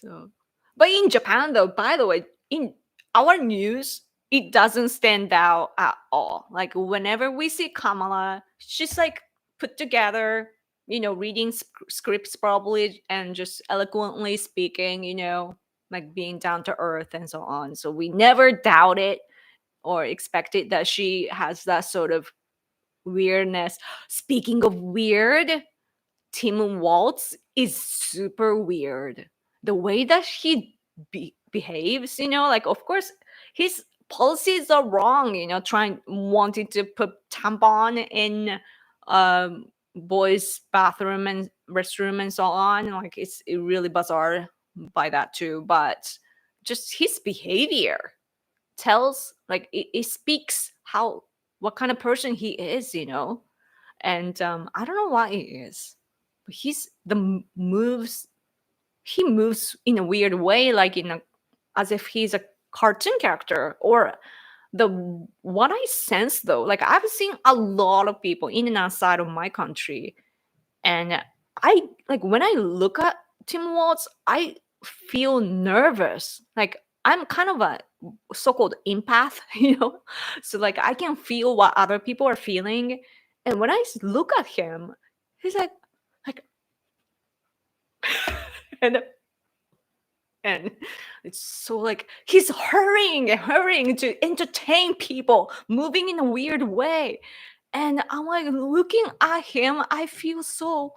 So, but in Japan, though, by the way, in our news, it doesn't stand out at all. Like whenever we see Kamala, she's like put together, reading scripts probably and just eloquently speaking, like being down to earth and so on. So we never doubted or expected that she has that sort of weirdness. Speaking of weird, Tim Waltz is super weird. The way that he behaves, like of course his policies are wrong, wanting to put tampon in boys' bathroom and restroom and so on. Like it's really bizarre by that too. But just his behavior tells, like it speaks what kind of person he is, and I don't know what it is, but he moves in a weird way, like as if he's a cartoon character. Or what I sense though, like I've seen a lot of people in and outside of my country, and I like when I look at Tim Waltz, I feel nervous. Like I'm kind of a so-called empath, so like I can feel what other people are feeling, and when I look at him, he's like and it's so like he's hurrying to entertain people, moving in a weird way, and I'm like looking at him, I feel so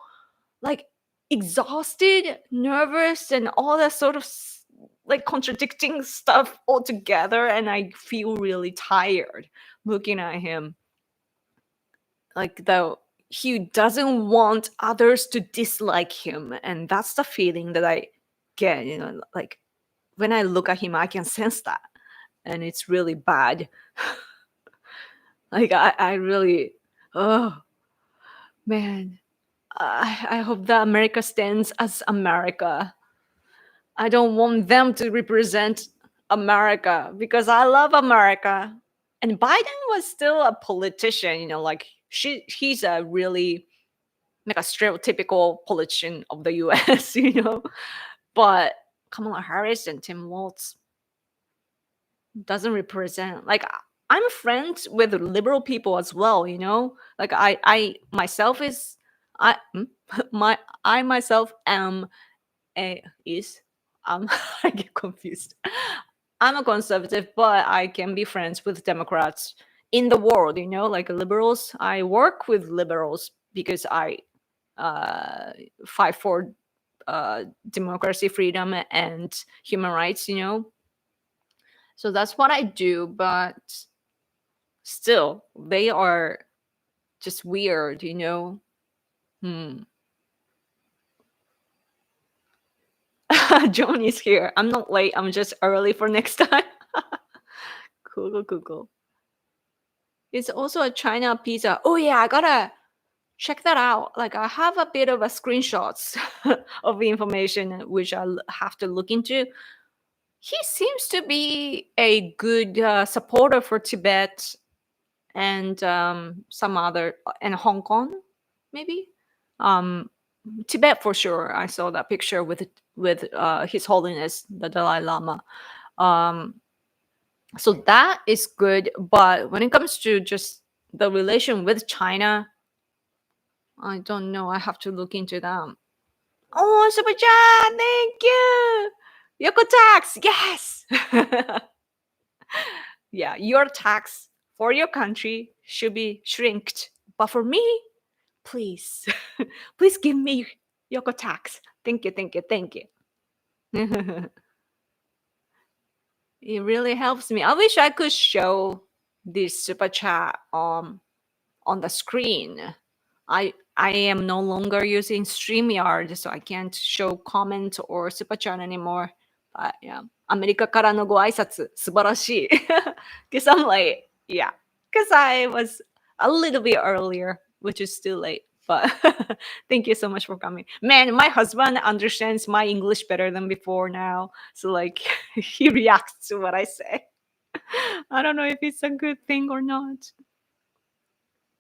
like exhausted, nervous, and all that sort of like contradicting stuff all together, and I feel really tired looking at him. Like though he doesn't want others to dislike him, and that's the feeling that I get, like when I look at him I can sense that, and it's really bad. Like I really, oh man, I hope that America stands as America. I don't want them to represent America because I love America. And Biden was still a politician, like he's a really like a stereotypical politician of the US, But Kamala Harris and Tim Waltz doesn't represent, like I'm friends with liberal people as well, Like I myself is I I myself am is I get confused. I'm a conservative, but I can be friends with Democrats in the world, like liberals. I work with liberals because I fight for democracy, freedom, and human rights, So that's what I do, but still, they are just weird, John is here. I'm not late. I'm just early for next time. Cool. It's also a China pizza. Oh yeah, I gotta check that out. Like I have a bit of a screenshots of the information which I have to look into. He seems to be a good supporter for Tibet and some other and Hong Kong, maybe. Tibet for sure. I saw that picture with His Holiness the Dalai Lama. So that is good, but when it comes to just the relation with China, I don't know. I have to look into that. Oh, super chat, thank you. Yoko tax, yes. Yeah, your tax for your country should be shrinked, but for me, please, please give me Yoko tax. Thank you, thank you, thank you. It really helps me. I wish I could show this super chat on the screen. I am no longer using StreamYard, so I can't show comment or super chat anymore. But yeah, アメリカからのご挨拶素晴らしい。Because I'm late. Yeah, because I was a little bit earlier, which is still late. But thank you so much for coming. Man, my husband understands my English better than before now. So like he reacts to what I say. I don't know if it's a good thing or not.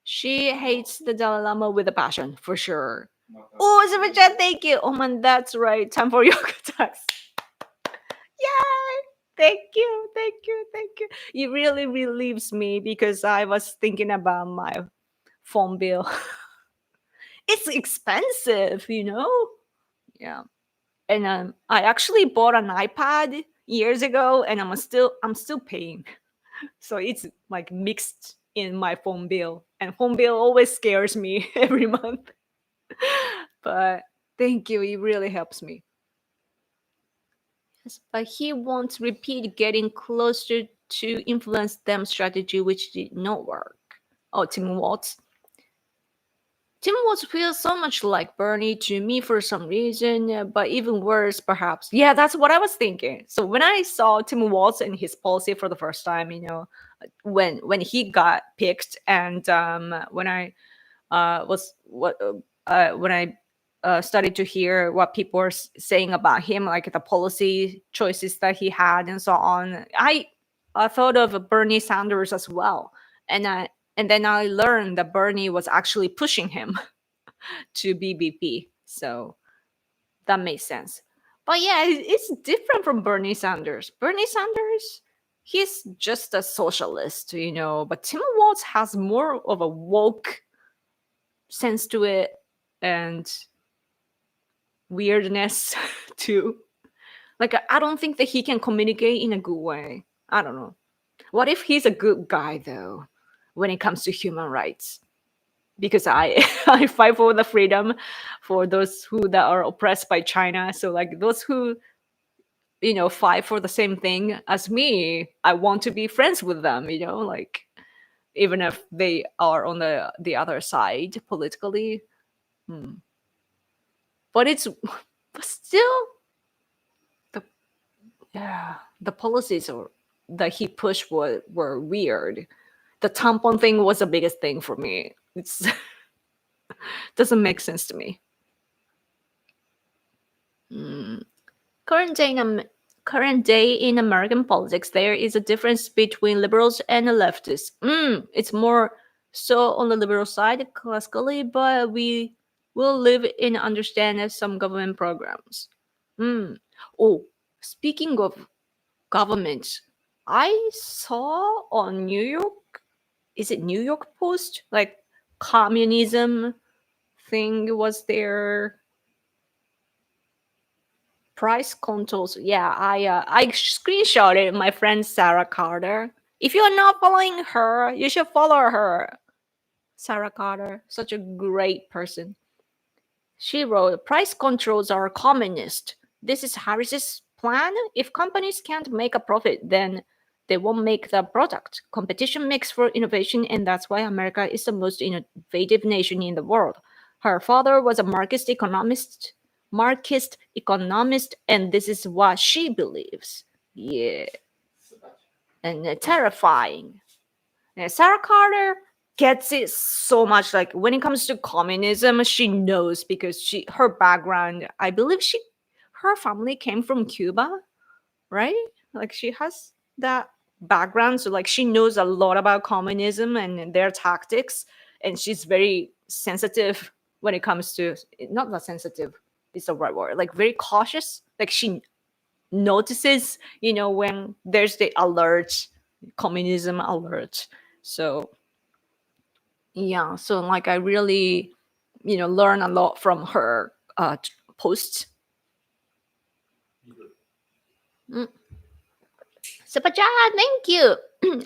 She hates the Dalai Lama with a passion, for sure. Oh, super chat, thank you. Oh man, that's right. Time for yoga tax. Yay! Thank you, thank you, thank you. It really relieves me because I was thinking about my phone bill. It's expensive, you know? Yeah. And I actually bought an iPad years ago and I'm still paying. So it's like mixed in my phone bill. And phone bill always scares me every month. But thank you, it really helps me. Yes, but he won't repeat getting closer to influence them strategy, which did not work. Oh, Tim Waltz. Tim Waltz feels so much like Bernie to me for some reason, but even worse, perhaps. Yeah, that's what I was thinking. So when I saw Tim Waltz and his policy for the first time, you know, when he got picked, and when I started to hear what people were saying about him, like the policy choices that he had and so on, I thought of Bernie Sanders as well, and then I learned that Bernie was actually pushing him to BBP, so that makes sense. But yeah, it's different from Bernie Sanders. Bernie Sanders, he's just a socialist, you know, but Tim Walz has more of a woke sense to it and weirdness too. Like, I don't think that he can communicate in a good way. I don't know. What if he's a good guy though when it comes to human rights? Because I I fight for the freedom for those who that are oppressed by China. So like those who, you know, fight for the same thing as me, I want to be friends with them, you know, like even if they are on the other side politically. But but still the policies that he pushed were weird. The tampon thing was the biggest thing for me. It's doesn't make sense to me. Current day in American politics, there is a difference between liberals and leftists. It's more so on the liberal side classically, but we will live in understand some government programs. Oh, speaking of government, I saw on New York, is it New York Post? Like communism thing was there. Price controls. Yeah, I screenshotted my friend Sarah Carter. If you are not following her, you should follow her. Sarah Carter, such a great person. She wrote, price controls are communist. This is Harris's plan. If companies can't make a profit, then they won't make the product. Competition makes for innovation, and that's why America is the most innovative nation in the world. Her father was a Marxist economist, and this is what she believes. Yeah. And terrifying. And Sarah Carter gets it so much. Like when it comes to communism, she knows because her background, I believe her family came from Cuba, right? Like she has that background, so like she knows a lot about communism and their tactics, and she's very sensitive when it comes to, not that sensitive is the right word, like very cautious. Like she notices, you know, when there's the alert, communism alert. So yeah, so like I really, you know, learn a lot from her posts. Mm. Super chat, thank you.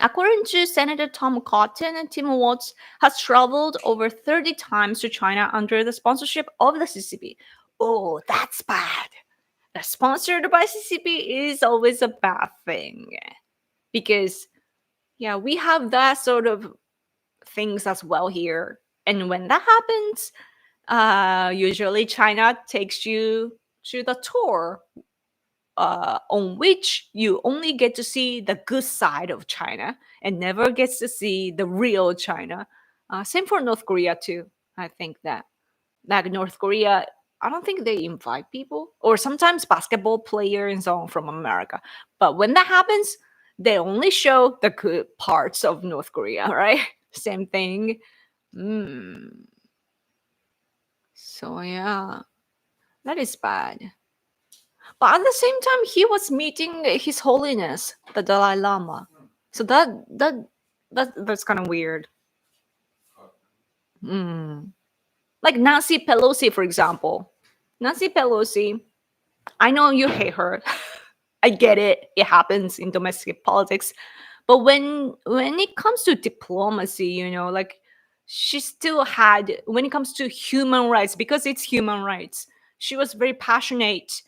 According to Senator Tom Cotton, Tim Walz has traveled over 30 times to China under the sponsorship of the CCP. Oh, that's bad. Sponsored by CCP is always a bad thing. Because, yeah, we have that sort of things as well here. And when that happens, usually China takes you to the tour on which you only get to see the good side of China and never gets to see the real China. Same for North Korea too. I think that like North Korea, I don't think they invite people or sometimes basketball player and so on from America. But when that happens, they only show the good parts of North Korea, right? Same thing. So yeah, that is bad. But at the same time, he was meeting His Holiness, the Dalai Lama. So that's kind of weird. Like Nancy Pelosi, for example. Nancy Pelosi, I know you hate her. I get it. It happens in domestic politics. But when it comes to diplomacy, like she still had, when it comes to human rights, because it's human rights, she was very passionate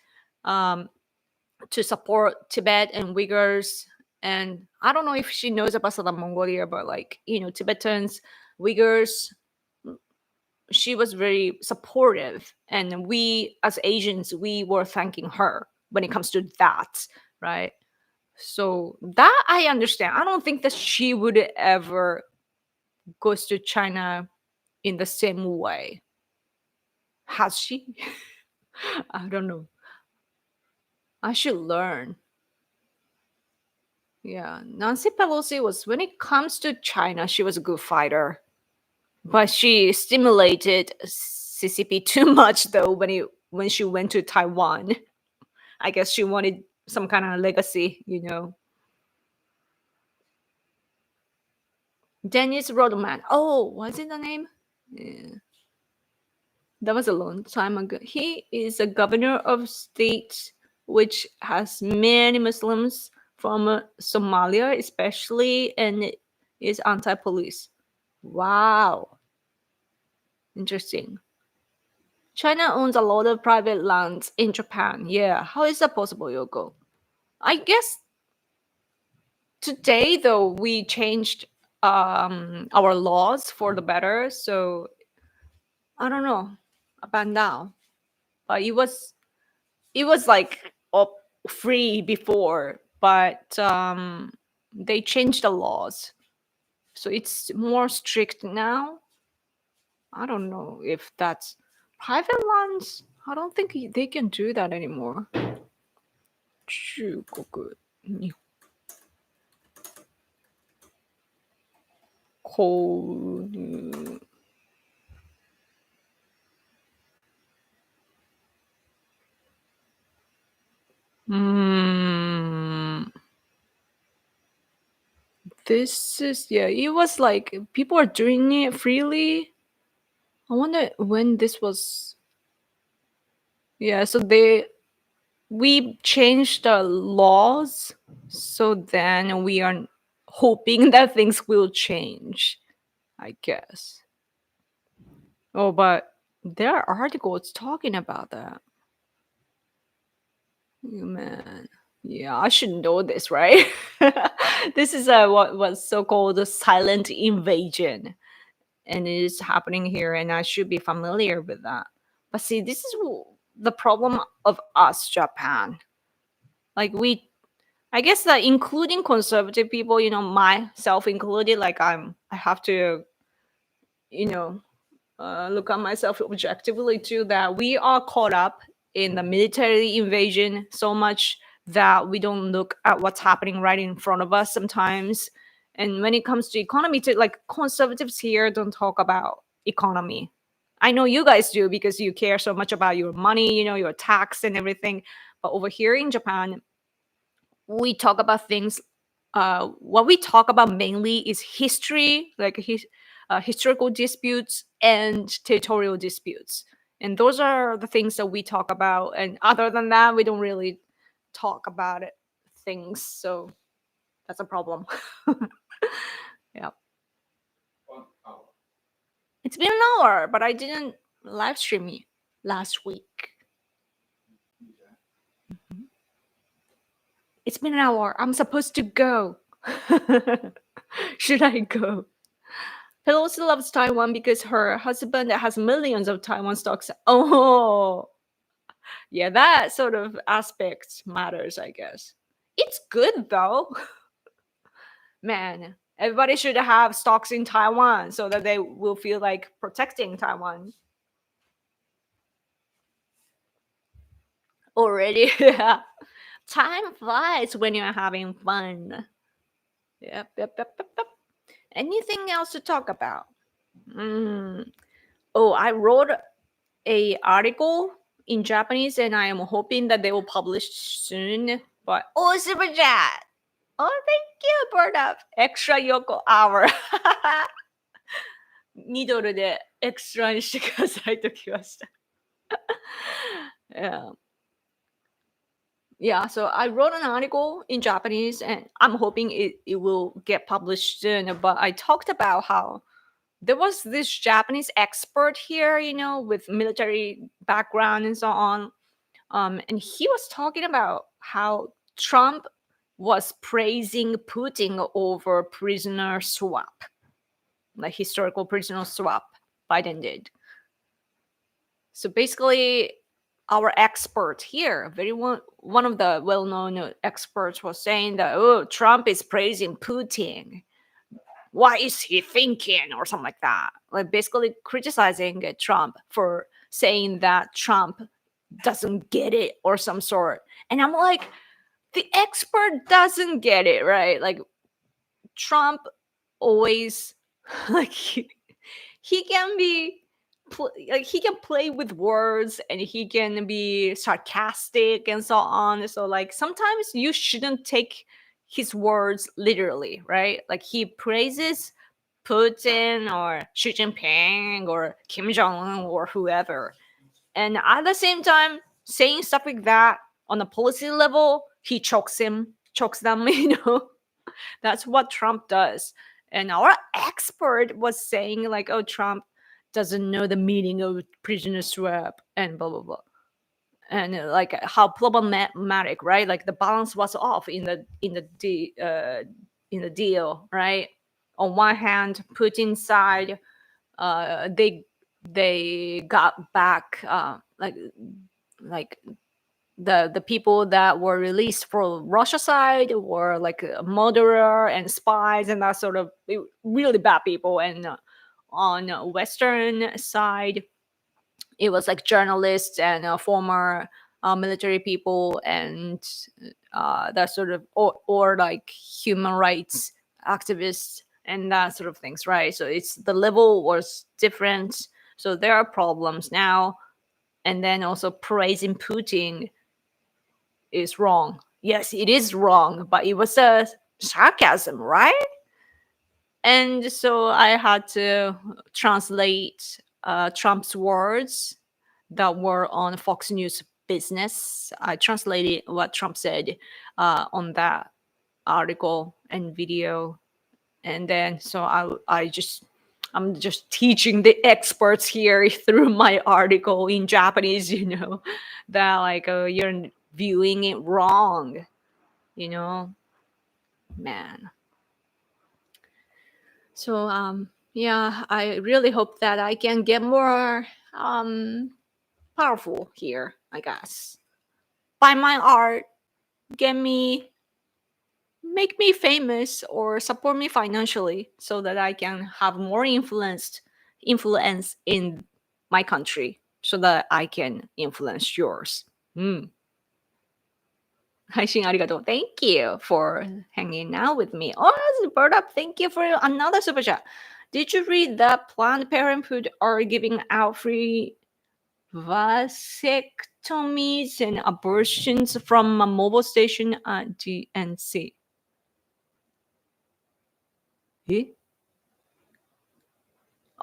to support Tibet and Uyghurs. And I don't know if she knows about Southern Mongolia, but like, Tibetans, Uyghurs, she was very supportive. And we as Asians, we were thanking her when it comes to that, right? So that I understand. I don't think that she would ever goes to China in the same way. Has she? I don't know. I should learn. Yeah, Nancy Pelosi was, when it comes to China, she was a good fighter. But she stimulated CCP too much though when she went to Taiwan. I guess she wanted some kind of legacy, Dennis Rodman. Oh, what's it the name? Yeah. That was a long time ago. He is a governor of state which has many Muslims from Somalia, especially, and is anti-police. Wow, interesting. China owns a lot of private lands in Japan. Yeah, how is that possible, Yoko? I guess today, though, we changed our laws for the better. So I don't know about now, but it was like free before, but they changed the laws, so it's more strict now. I don't know if that's private lands. I don't think they can do that anymore. 中国に購入 This is, yeah, it was like people are doing it freely. I wonder when this was. Yeah, so we changed the laws, so then we are hoping that things will change, I guess. Oh, but there are articles talking about that. Man, yeah, I should know this, right? This is what was so-called a silent invasion, and it is happening here, and I should be familiar with that. But see, this is the problem of us, Japan. Like I guess that including conservative people, myself included, like I have to, look at myself objectively too, that we are caught up in the military invasion so much that we don't look at what's happening right in front of us sometimes. And when it comes to economy, too, like conservatives here don't talk about economy. I know you guys do because you care so much about your money, your tax and everything. But over here in Japan, we talk about things. What we talk about mainly is history, like historical disputes and territorial disputes. And those are the things that we talk about. And other than that, we don't really talk about it things, so that's a problem. Yeah. 1 hour. It's been an hour, but I didn't live stream it last week. It's been an hour. I'm supposed to go. Should I go? Pelosi loves Taiwan because her husband has millions of Taiwan stocks. Oh, yeah, that sort of aspect matters, I guess. It's good though. Man, everybody should have stocks in Taiwan so that they will feel like protecting Taiwan. Already, yeah. Time flies when you're having fun. Yep. Anything else to talk about? Oh, I wrote a article in Japanese and I am hoping that they will publish soon. But super chat. Oh, thank you, Bird Up. Extra Yoko hour. 2ドルでエクストラにしてくださいときました。Yeah, so I wrote an article in Japanese and I'm hoping it will get published soon. But I talked about how there was this Japanese expert here, with military background and so on. And he was talking about how Trump was praising Putin over prisoner swap, like historical prisoner swap Biden did. So basically, our expert here, one of the well-known experts was saying that, oh, Trump is praising Putin. What is he thinking? Or something like that. Like basically criticizing Trump for saying that Trump doesn't get it or some sort. And I'm like, the expert doesn't get it, right? Like Trump always, like he can be, he can play with words and he can be sarcastic and so on. So like sometimes you shouldn't take his words literally, right? Like he praises Putin or Xi Jinping or Kim Jong-un or whoever. And at the same time, saying stuff like that on a policy level, he chokes them, That's what Trump does. And our expert was saying like, oh, Trump doesn't know the meaning of prisoner swap and blah, blah, blah. And like how problematic, right? Like the balance was off in the deal, right? On one hand, Putin's side, they got back like the people that were released for Russia side were like a murderer and spies and that sort of really bad people. And on Western side, it was like journalists and former military people and that sort of or like human rights activists and that sort of things, right? So it's the level was different. So there are problems now. And then also praising Putin is wrong. Yes, it is wrong, but it was a sarcasm, right? And so I had to translate Trump's words that were on Fox News Business. I translated what Trump said on that article and video. And then so I'm just teaching the experts here through my article in Japanese, that like you're viewing it wrong, man. So yeah, I really hope that I can get more powerful here, I guess. Buy my art, make me famous or support me financially so that I can have more influence in my country so that I can influence yours. 配信ありがとう. Thank you for hanging out with me. Oh, Bird Up, thank you for another super chat. Did you read that Planned Parenthood are giving out free vasectomies and abortions from a mobile station at GNC?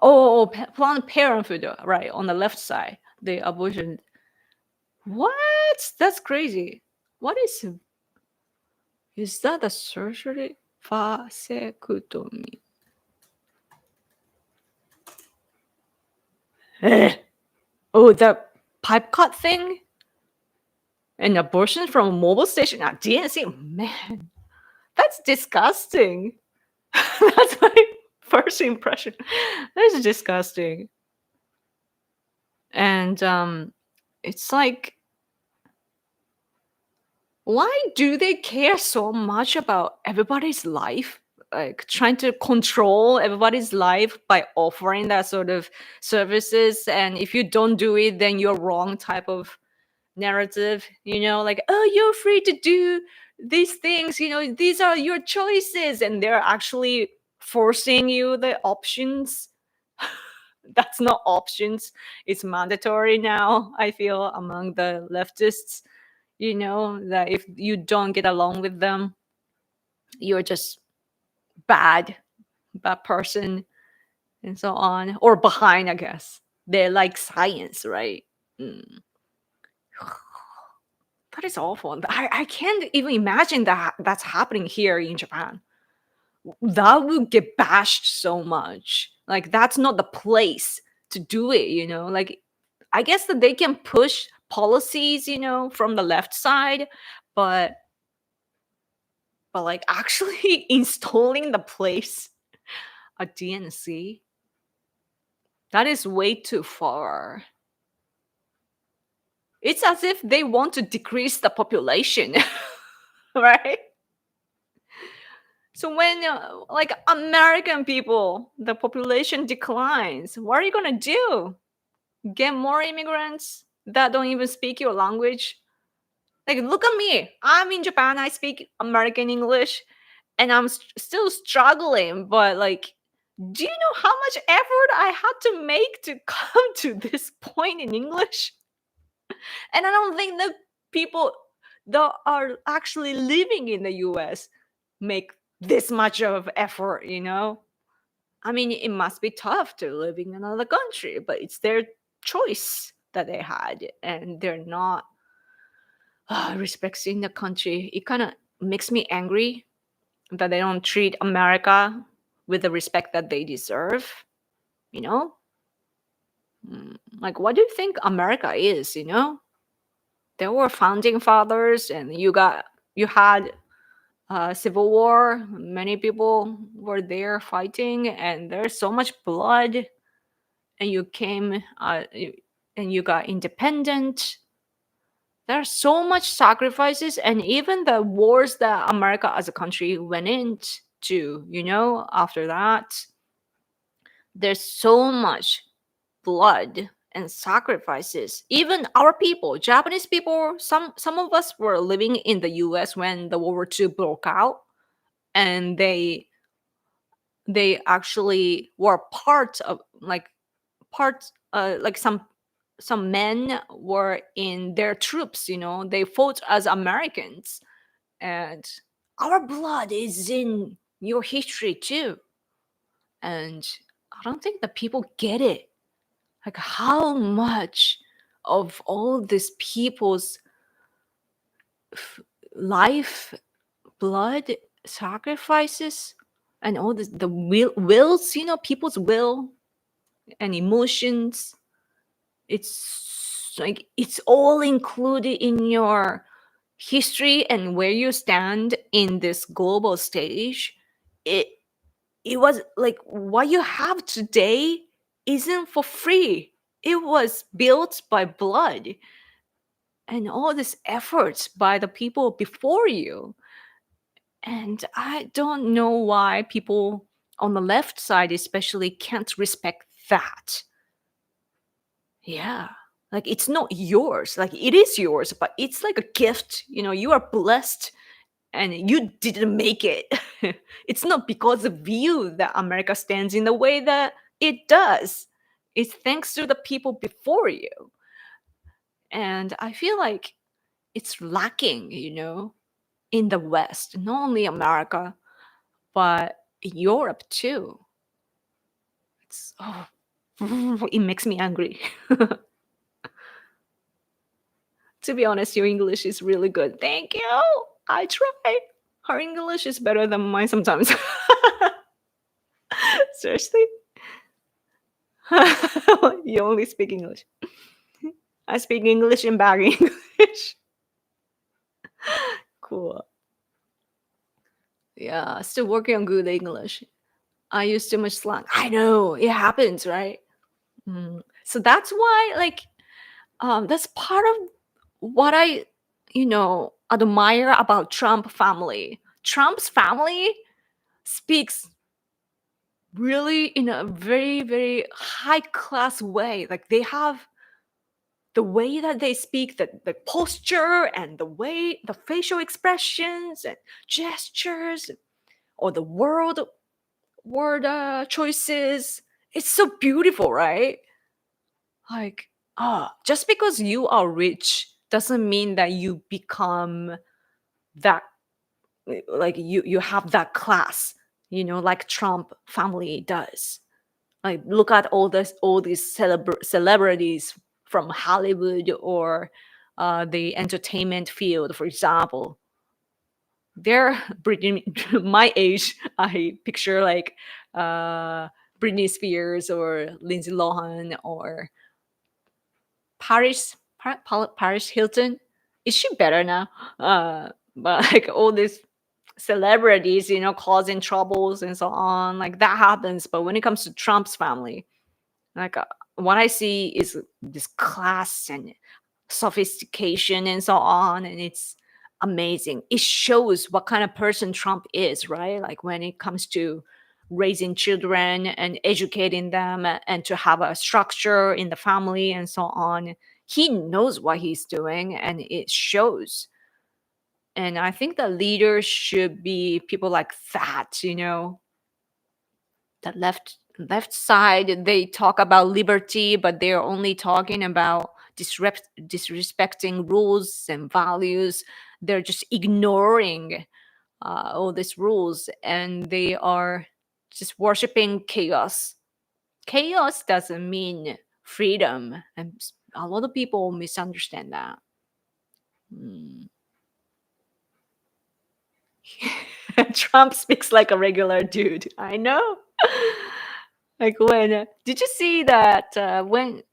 Oh, Planned Parenthood, right, on the left side, the abortion. What? That's crazy. What is Is that a surgery vasectomy? Oh, the pipe cut thing? An abortion from a mobile station at DNC? Man, that's disgusting. That's my first impression. That's disgusting. And it's like, why do they care so much about everybody's life? Like trying to control everybody's life by offering that sort of services. And if you don't do it, then you're wrong type of narrative, like, oh, you're free to do these things, these are your choices. And they're actually forcing you the options. That's not options. It's mandatory now, I feel, among the leftists. That if you don't get along with them, you're just bad person, and so on, or behind, I guess. They like science, right? That is awful. I can't even imagine that's happening here in Japan. That would get bashed so much. Like, that's not the place to do it, like, I guess that they can push policies, from the left side, but like actually installing the place at DNC, that is way too far. It's as if they want to decrease the population, right? So when like American people, the population declines, what are you gonna do? Get more immigrants that don't even speak your language? Like, look at me. I'm in Japan. I speak American English, and I'm still struggling. But like, do you know how much effort I had to make to come to this point in English? And I don't think that people that are actually living in the US make this much of effort, I mean, it must be tough to live in another country, but it's their choice that they had, and they're not respecting the country. It kind of makes me angry that they don't treat America with the respect that they deserve, Like, what do you think America is, There were founding fathers, and you had civil war. Many people were there fighting, and there's so much blood, and you came and you got independent. There's so much sacrifices, and even the wars that America as a country went into, after that, there's so much blood and sacrifices. Even our people, Japanese people, some of us were living in the US when the World War II broke out, and they actually were part of like some men were in their troops, they fought as Americans, and our blood is in your history too. And I don't think the people get it, like how much of all these people's life, blood, sacrifices, and all this, the wills, people's will and emotions, it's like it's all included in your history and where you stand in this global stage. It was like what you have today isn't for free. It was built by blood and all this efforts by the people before you. And I don't know why people on the left side especially can't respect that. Yeah. Like, it's not yours. Like, it is yours, but it's like a gift. You are blessed and you didn't make it. It's not because of you that America stands in the way that it does. It's thanks to the people before you. And I feel like it's lacking, in the West, not only America, but in Europe too. It makes me angry. To be honest, your English is really good. Thank you. I try. Her English is better than mine sometimes. Seriously? You only speak English. I speak English and bad English. Cool. Yeah, still working on good English. I use too much slang. I know, it happens, right? So that's why, like, that's part of what I, admire about Trump family. Trump's family speaks really in a very, very high class way. Like they have the way that they speak, the posture and the facial expressions and gestures, or the word choices. It's so beautiful, right? Like, just because you are rich doesn't mean that you become that, like you have that class, like Trump family does. Like, look at all these celebrities from Hollywood or the entertainment field, for example. They're my age. I picture like Britney Spears or Lindsay Lohan or Paris Hilton. Is she better now? But like all these celebrities, causing troubles and so on, like that happens. But when it comes to Trump's family, like what I see is this class and sophistication and so on, and it's amazing. It shows what kind of person Trump is, right? Like when it comes to raising children and educating them and to have a structure in the family and so on. He knows what he's doing and it shows. And I think the leaders should be people like that, the left side, they talk about liberty, but they're only talking about disrespecting rules and values. They're just ignoring all these rules, and they are just worshiping chaos. Chaos doesn't mean freedom, and a lot of people misunderstand that. Trump speaks like a regular dude. I know. Like when did you see that when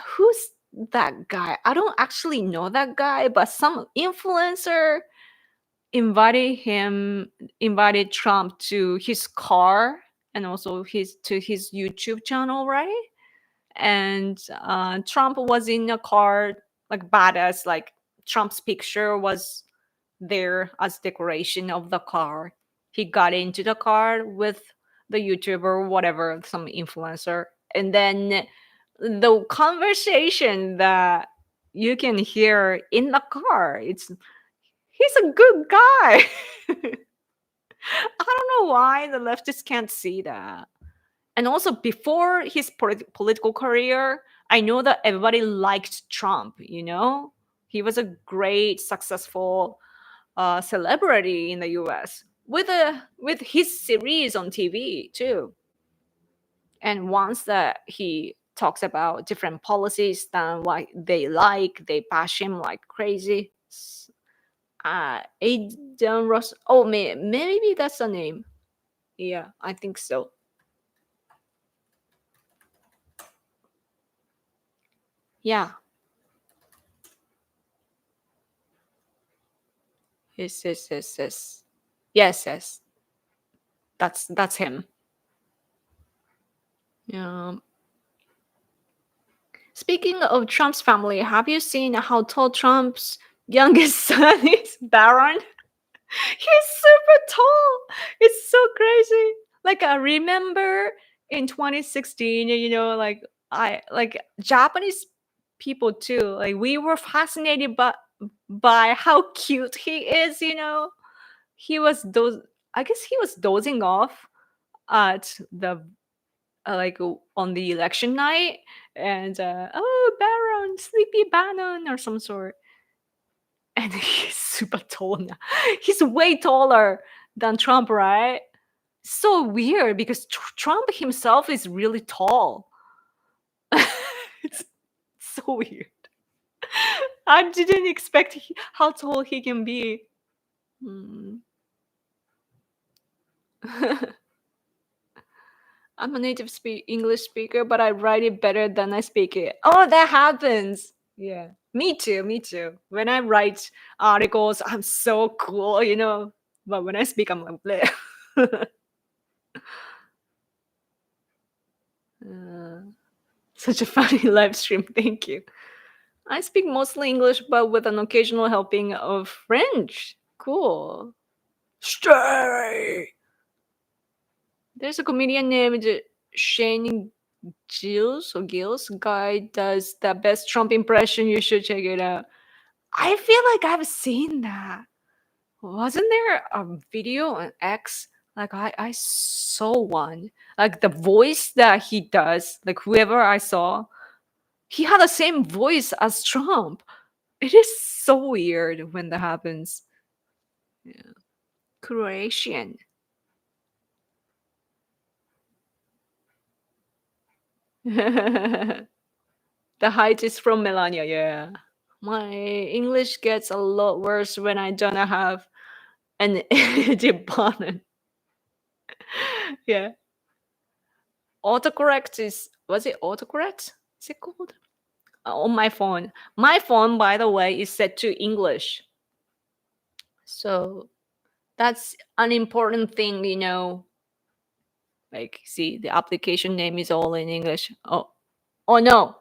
who's that guy? I don't actually know that guy, but some influencer invited Trump to his car and also his YouTube channel, right? And Trump was in a car like badass, like Trump's picture was there as decoration of the car. He got into the car with the YouTuber, whatever, some influencer, and then the conversation that you can hear in the car, he's a good guy. I don't know why the leftists can't see that. And also before his political career, I know that everybody liked Trump, he was a great successful celebrity in the US with his series on TV too. And once that he talks about different policies than what they bash him like crazy. Aidan Ross. Oh, maybe that's the name. Yeah, I think so. Yeah. Yes. Yes. That's him. Yeah. Speaking of Trump's family, have you seen how tall Trump's youngest son is, Barron? He's super tall. It's so crazy. Like I remember in 2016, like I like Japanese people too. Like we were fascinated by how cute he is, He was I guess he was dozing off at the like on the election night and oh Baron, sleepy Bannon or some sort. And he's super tall now. He's way taller than Trump, right? So weird because Trump himself is really tall. It's so weird. I didn't expect how tall he can be. I'm a native English speaker, but I write it better than I speak it. Oh, that happens. Yeah. Me too. Me too. When I write articles, I'm so cool, you know. But when I speak, I'm like, bleh. Such a funny live stream. Thank you. I speak mostly English, but with an occasional helping of French. Cool. Stay. There's a comedian named Shane Gills. Guy does the best Trump impression. You should check it out. I feel like I've seen that. Wasn't there a video on X? Like I saw one. Like the voice that he does, like whoever I saw, he had the same voice as Trump. It is so weird when that happens. Yeah. Croatian. The height is from Melania, yeah. My English gets a lot worse when I don't have an opponent. Yeah. Autocorrect is, was it autocorrect? Is it called? On my phone. My phone, by the way, is set to English. So that's an important thing, you know. Like, see, the application name is all in English. Oh no.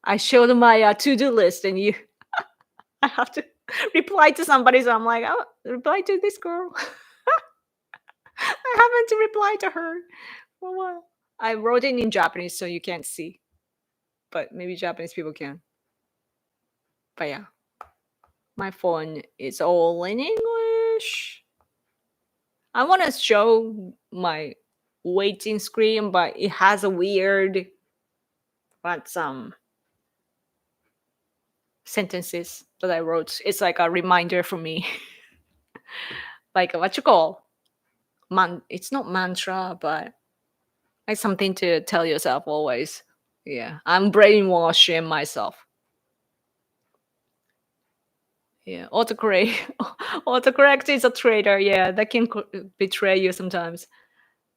I showed my to-do list and I have to reply to somebody. So I'm like, oh, reply to this girl. I haven't to reply to her. Well, I wrote it in Japanese, so you can't see. But maybe Japanese people can. But yeah, my phone is all in English. I want to show my waiting screen, but it has a weird, but some sentences that I wrote. It's like a reminder for me. Like what you call it's not mantra, but like something to tell yourself always. Yeah, I'm brainwashing myself. Yeah, autocorrect is a traitor. Yeah, that can betray you sometimes.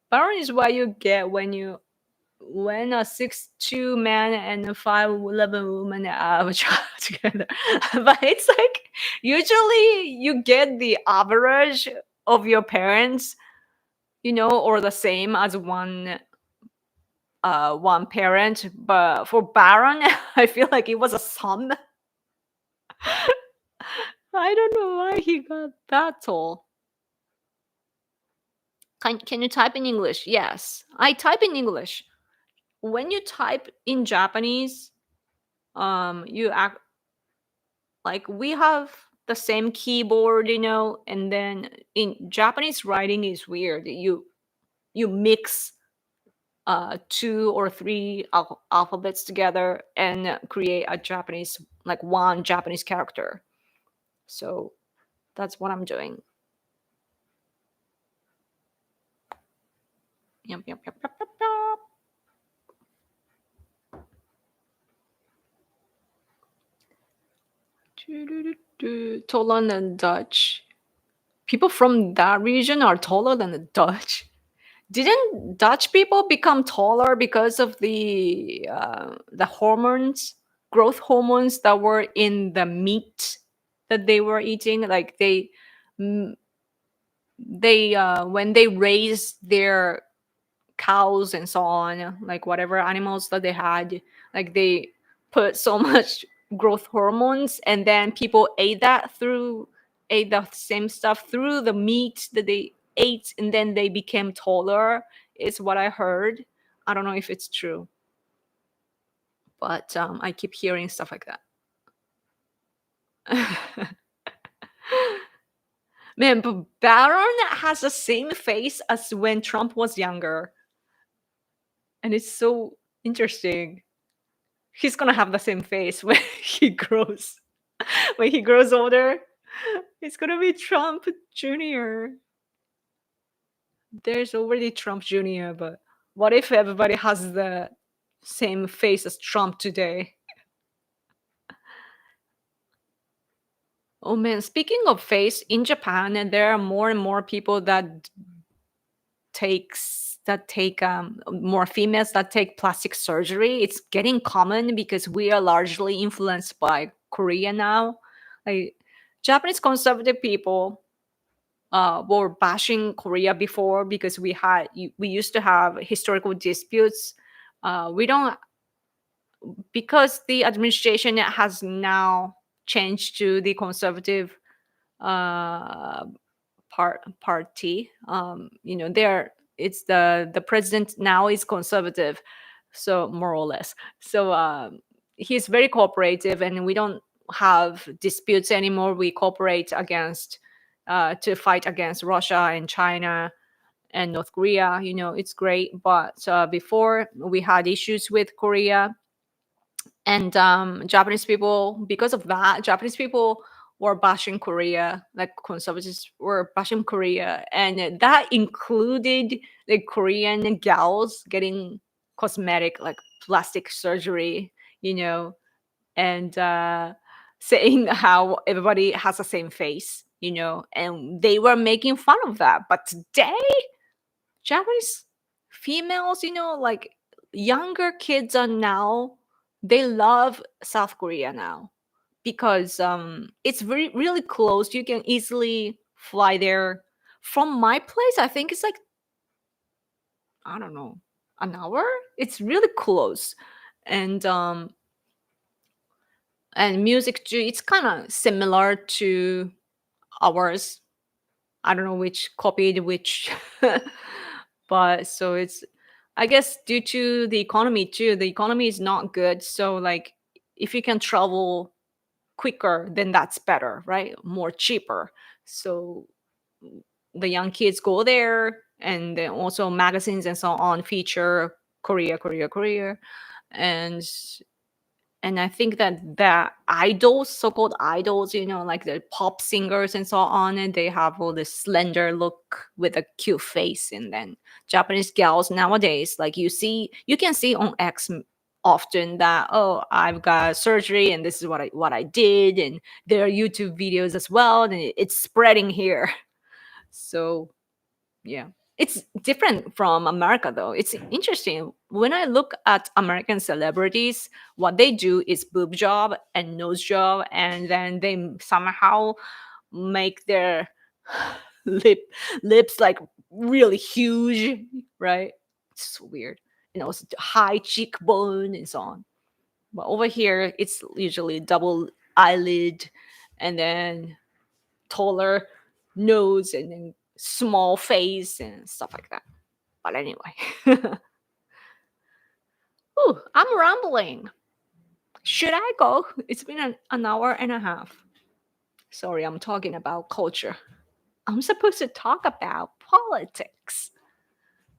Baron is what you get when a 6'2" man and a 5'11" woman have a child together. But it's like usually you get the average of your parents, you know, or the same as one parent. But for Baron, I feel like it was a son. I don't know why he got that tall. Can you type in English? Yes, I type in English. When you type in Japanese, you act like we have the same keyboard, you know, and then in Japanese writing is weird. You mix 2 or 3 alphabets together and create a Japanese, like one Japanese character. So that's what I'm doing. Yep. Taller than Dutch. People from that region are taller than the Dutch. Didn't Dutch people become taller because of the hormones, growth hormones that were in the meat that they were eating? Like when they raised their cows and so on, like whatever animals that they had, like they put so much growth hormones, and then people ate the same stuff through the meat that they ate, and then they became taller, is what I heard. I don't know if it's true, but I keep hearing stuff like that. Man, but Baron has the same face as when Trump was younger, and it's so interesting. He's gonna have the same face when he grows. When he grows older, it's gonna be Trump Jr. There's already Trump Jr., but what if everybody has the same face as Trump today? Oh man, speaking of face, in Japan, and there are more and more people that take more females that take plastic surgery. It's getting common because we are largely influenced by Korea now. Like Japanese conservative people were bashing Korea before because we used to have historical disputes. We don't because the administration has now changed to the conservative uh, party. There it's the president now is conservative, so more or less. So he's very cooperative, and we don't have disputes anymore. We cooperate against to fight against Russia and China and North Korea. It's great. But before we had issues with Korea, and Japanese people, because of that, Japanese people were bashing Korea, like conservatives were bashing Korea, and that included the Korean gals getting cosmetic, like plastic surgery, and saying how everybody has the same face, and they were making fun of that. But today, Japanese females, like younger kids are now, they love South Korea now because it's really close. You can easily fly there. From my place, I think it's like, I don't know, an hour. It's really close. And music too, it's kind of similar to ours. I don't know which copied which. But so it's, I guess, due to the economy too. The economy is not good, so like if you can travel quicker, then that's better, right? More cheaper. So the young kids go there, and then also magazines and so on feature Korea, Korea, Korea. And I think that the idols, so-called idols, like the pop singers and so on, and they have all this slender look with a cute face. And then Japanese gals nowadays, like you can see on X often that, oh, I've got surgery and this is what I did, and there are YouTube videos as well, and it's spreading here. So yeah. It's different from America, though. It's interesting. When I look at American celebrities, what they do is boob job and nose job, and then they somehow make their lip lips like really huge, right? It's so weird. And also high cheekbone and so on. But over here, it's usually double eyelid, and then taller nose, and then small face and stuff like that. But anyway, ooh, I'm rambling. Should I go? It's been an hour and a half. Sorry, I'm talking about culture. I'm supposed to talk about politics.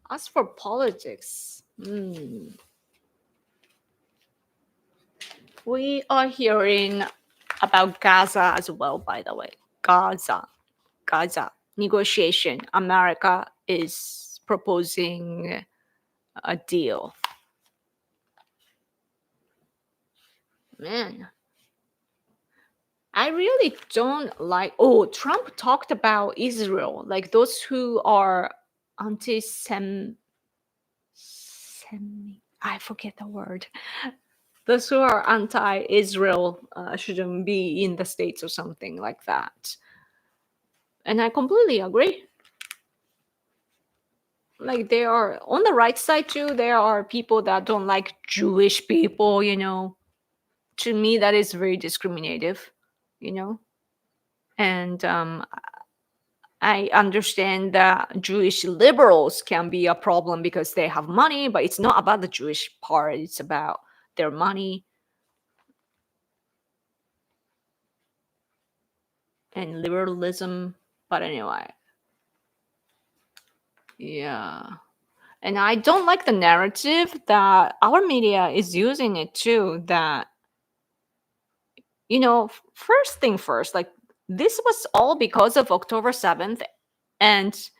As for politics, we are hearing about Gaza as well, by the way. Gaza negotiation. America is proposing a deal. Man, I really don't like. Oh, Trump talked about Israel, like those who are anti-Sem. I forget the word. Those who are anti-Israel shouldn't be in the States or something like that. And I completely agree. Like they are on the right side too. There are people that don't like Jewish people. To me, that is very discriminative. And I understand that Jewish liberals can be a problem because they have money, but it's not about the Jewish part. It's about their money and liberalism. But anyway, yeah. And I don't like the narrative that our media is using it too. That, first thing first, like this was all because of October 7th. And,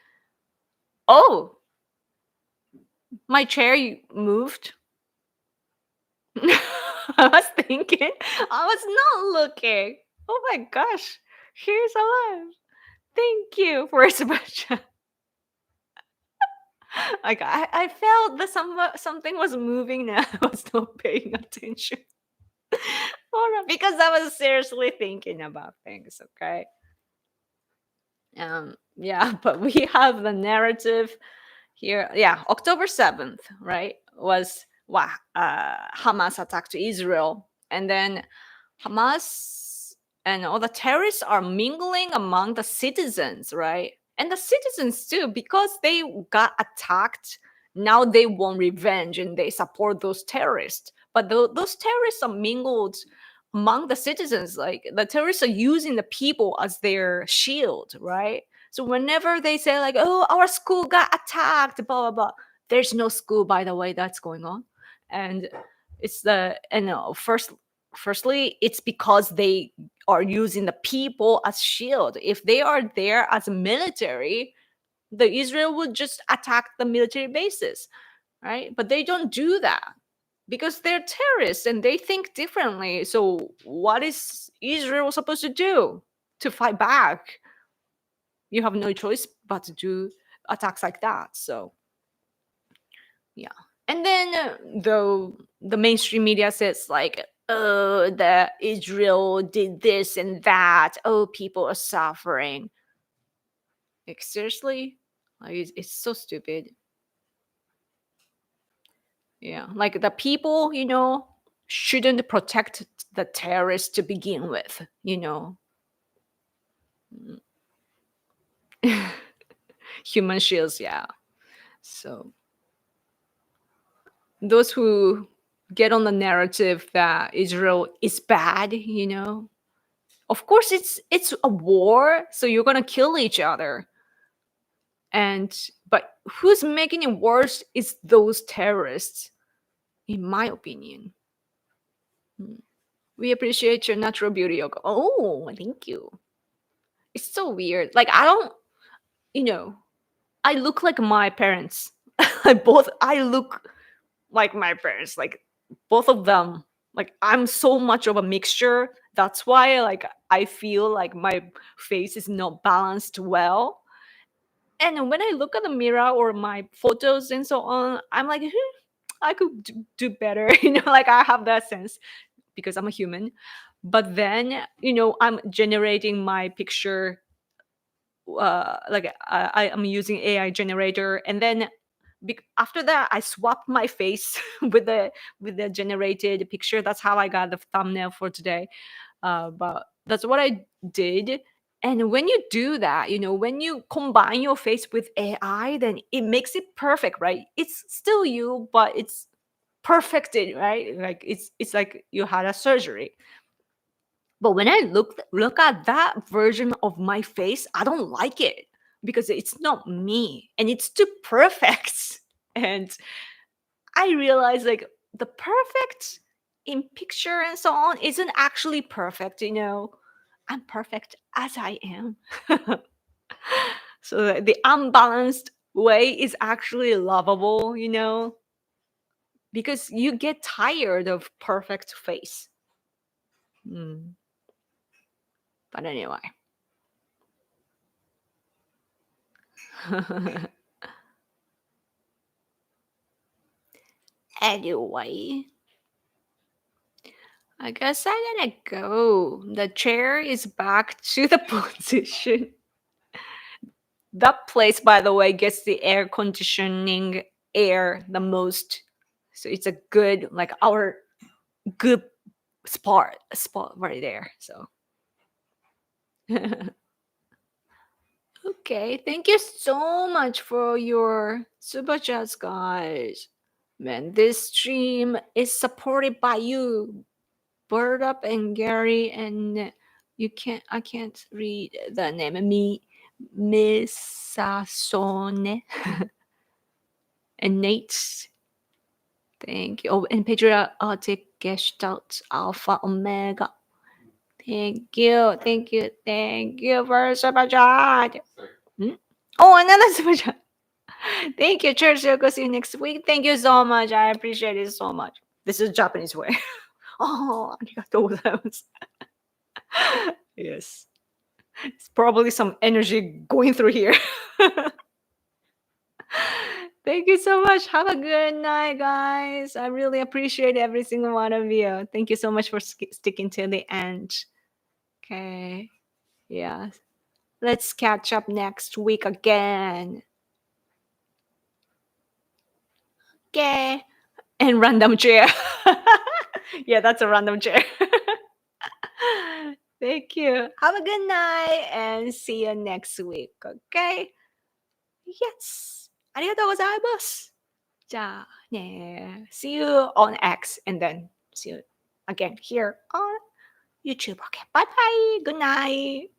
oh, my chair moved. I was thinking, I was not looking. Oh my gosh. He's alive. Thank you for super chat. Like I felt that something was moving now. I was not paying attention. Because I was seriously thinking about things, okay? Yeah, but we have the narrative here. Yeah, October 7th, right? Was Hamas attacked Israel. And then Hamas and all the terrorists are mingling among the citizens, right? And the citizens too, because they got attacked, now they want revenge and they support those terrorists. But those terrorists are mingled among the citizens. Like the terrorists are using the people as their shield, right? So whenever they say like, "Oh, our school got attacked," blah blah blah, there's no school, by the way, that's going on, and it's firstly, it's because they are using the people as shield. If they are there as a military, the Israel would just attack the military bases, right? But they don't do that because they're terrorists and they think differently. So what is Israel supposed to do to fight back? You have no choice but to do attacks like that. So yeah. And then the mainstream media says like, oh, the Israel did this and that. Oh, people are suffering. Like seriously? Like it's so stupid. Yeah. Like the people, shouldn't protect the terrorists to begin with, Human shields, yeah. So those who get on the narrative that Israel is bad, of course it's a war, so you're gonna kill each other. But who's making it worse is those terrorists, in my opinion. We appreciate your natural beauty, Yoko. Oh, thank you. It's so weird. Like I don't, I look like my parents. I look like my parents, like both of them. Like I'm so much of a mixture. That's why like I feel like my face is not balanced well. And when I look at the mirror or my photos and so on, I'm like, I could do better. Like I have that sense because I'm a human. But then, I'm generating my picture. Like I am using AI generator, and then after that, I swapped my face with the generated picture. That's how I got the thumbnail for today. But that's what I did. And when you do that, when you combine your face with AI, then it makes it perfect, right? It's still you, but it's perfected, right? Like it's like you had a surgery. But when I look at that version of my face, I don't like it because it's not me and it's too perfect. And I realize like the perfect in picture and so on isn't actually perfect, I'm perfect as I am. So the unbalanced way is actually lovable, because you get tired of perfect face. But anyway. Anyway, I guess I gotta go. The chair is back to the position. That place, by the way, gets the air conditioning air the most. So it's a good, like our good spot right there. So okay, thank you so much for your super chats, guys. Man, this stream is supported by you, Bird Up and Gary, and I can't read the name. Misasone and Nate. Thank you. Oh, and Patriotic Gestalt Alpha Omega. Thank you for super chat. Oh, another super chat. Thank you, Church. I'll see you next week. Thank you so much. I appreciate it so much. This is Japanese way. Oh, ありがとうございます. Yes. It's probably some energy going through here. Thank you so much. Have a good night, guys. I really appreciate every single one of you. Thank you so much for sticking till the end. Okay. Yeah. Let's catch up next week again. Okay. And random chair. Yeah, that's a random chair. Thank you. Have a good night and see you next week. Okay? Yes. ありがとうございます。じゃあね。See you on X and then see you again here on YouTube. Okay. Bye bye. Good night.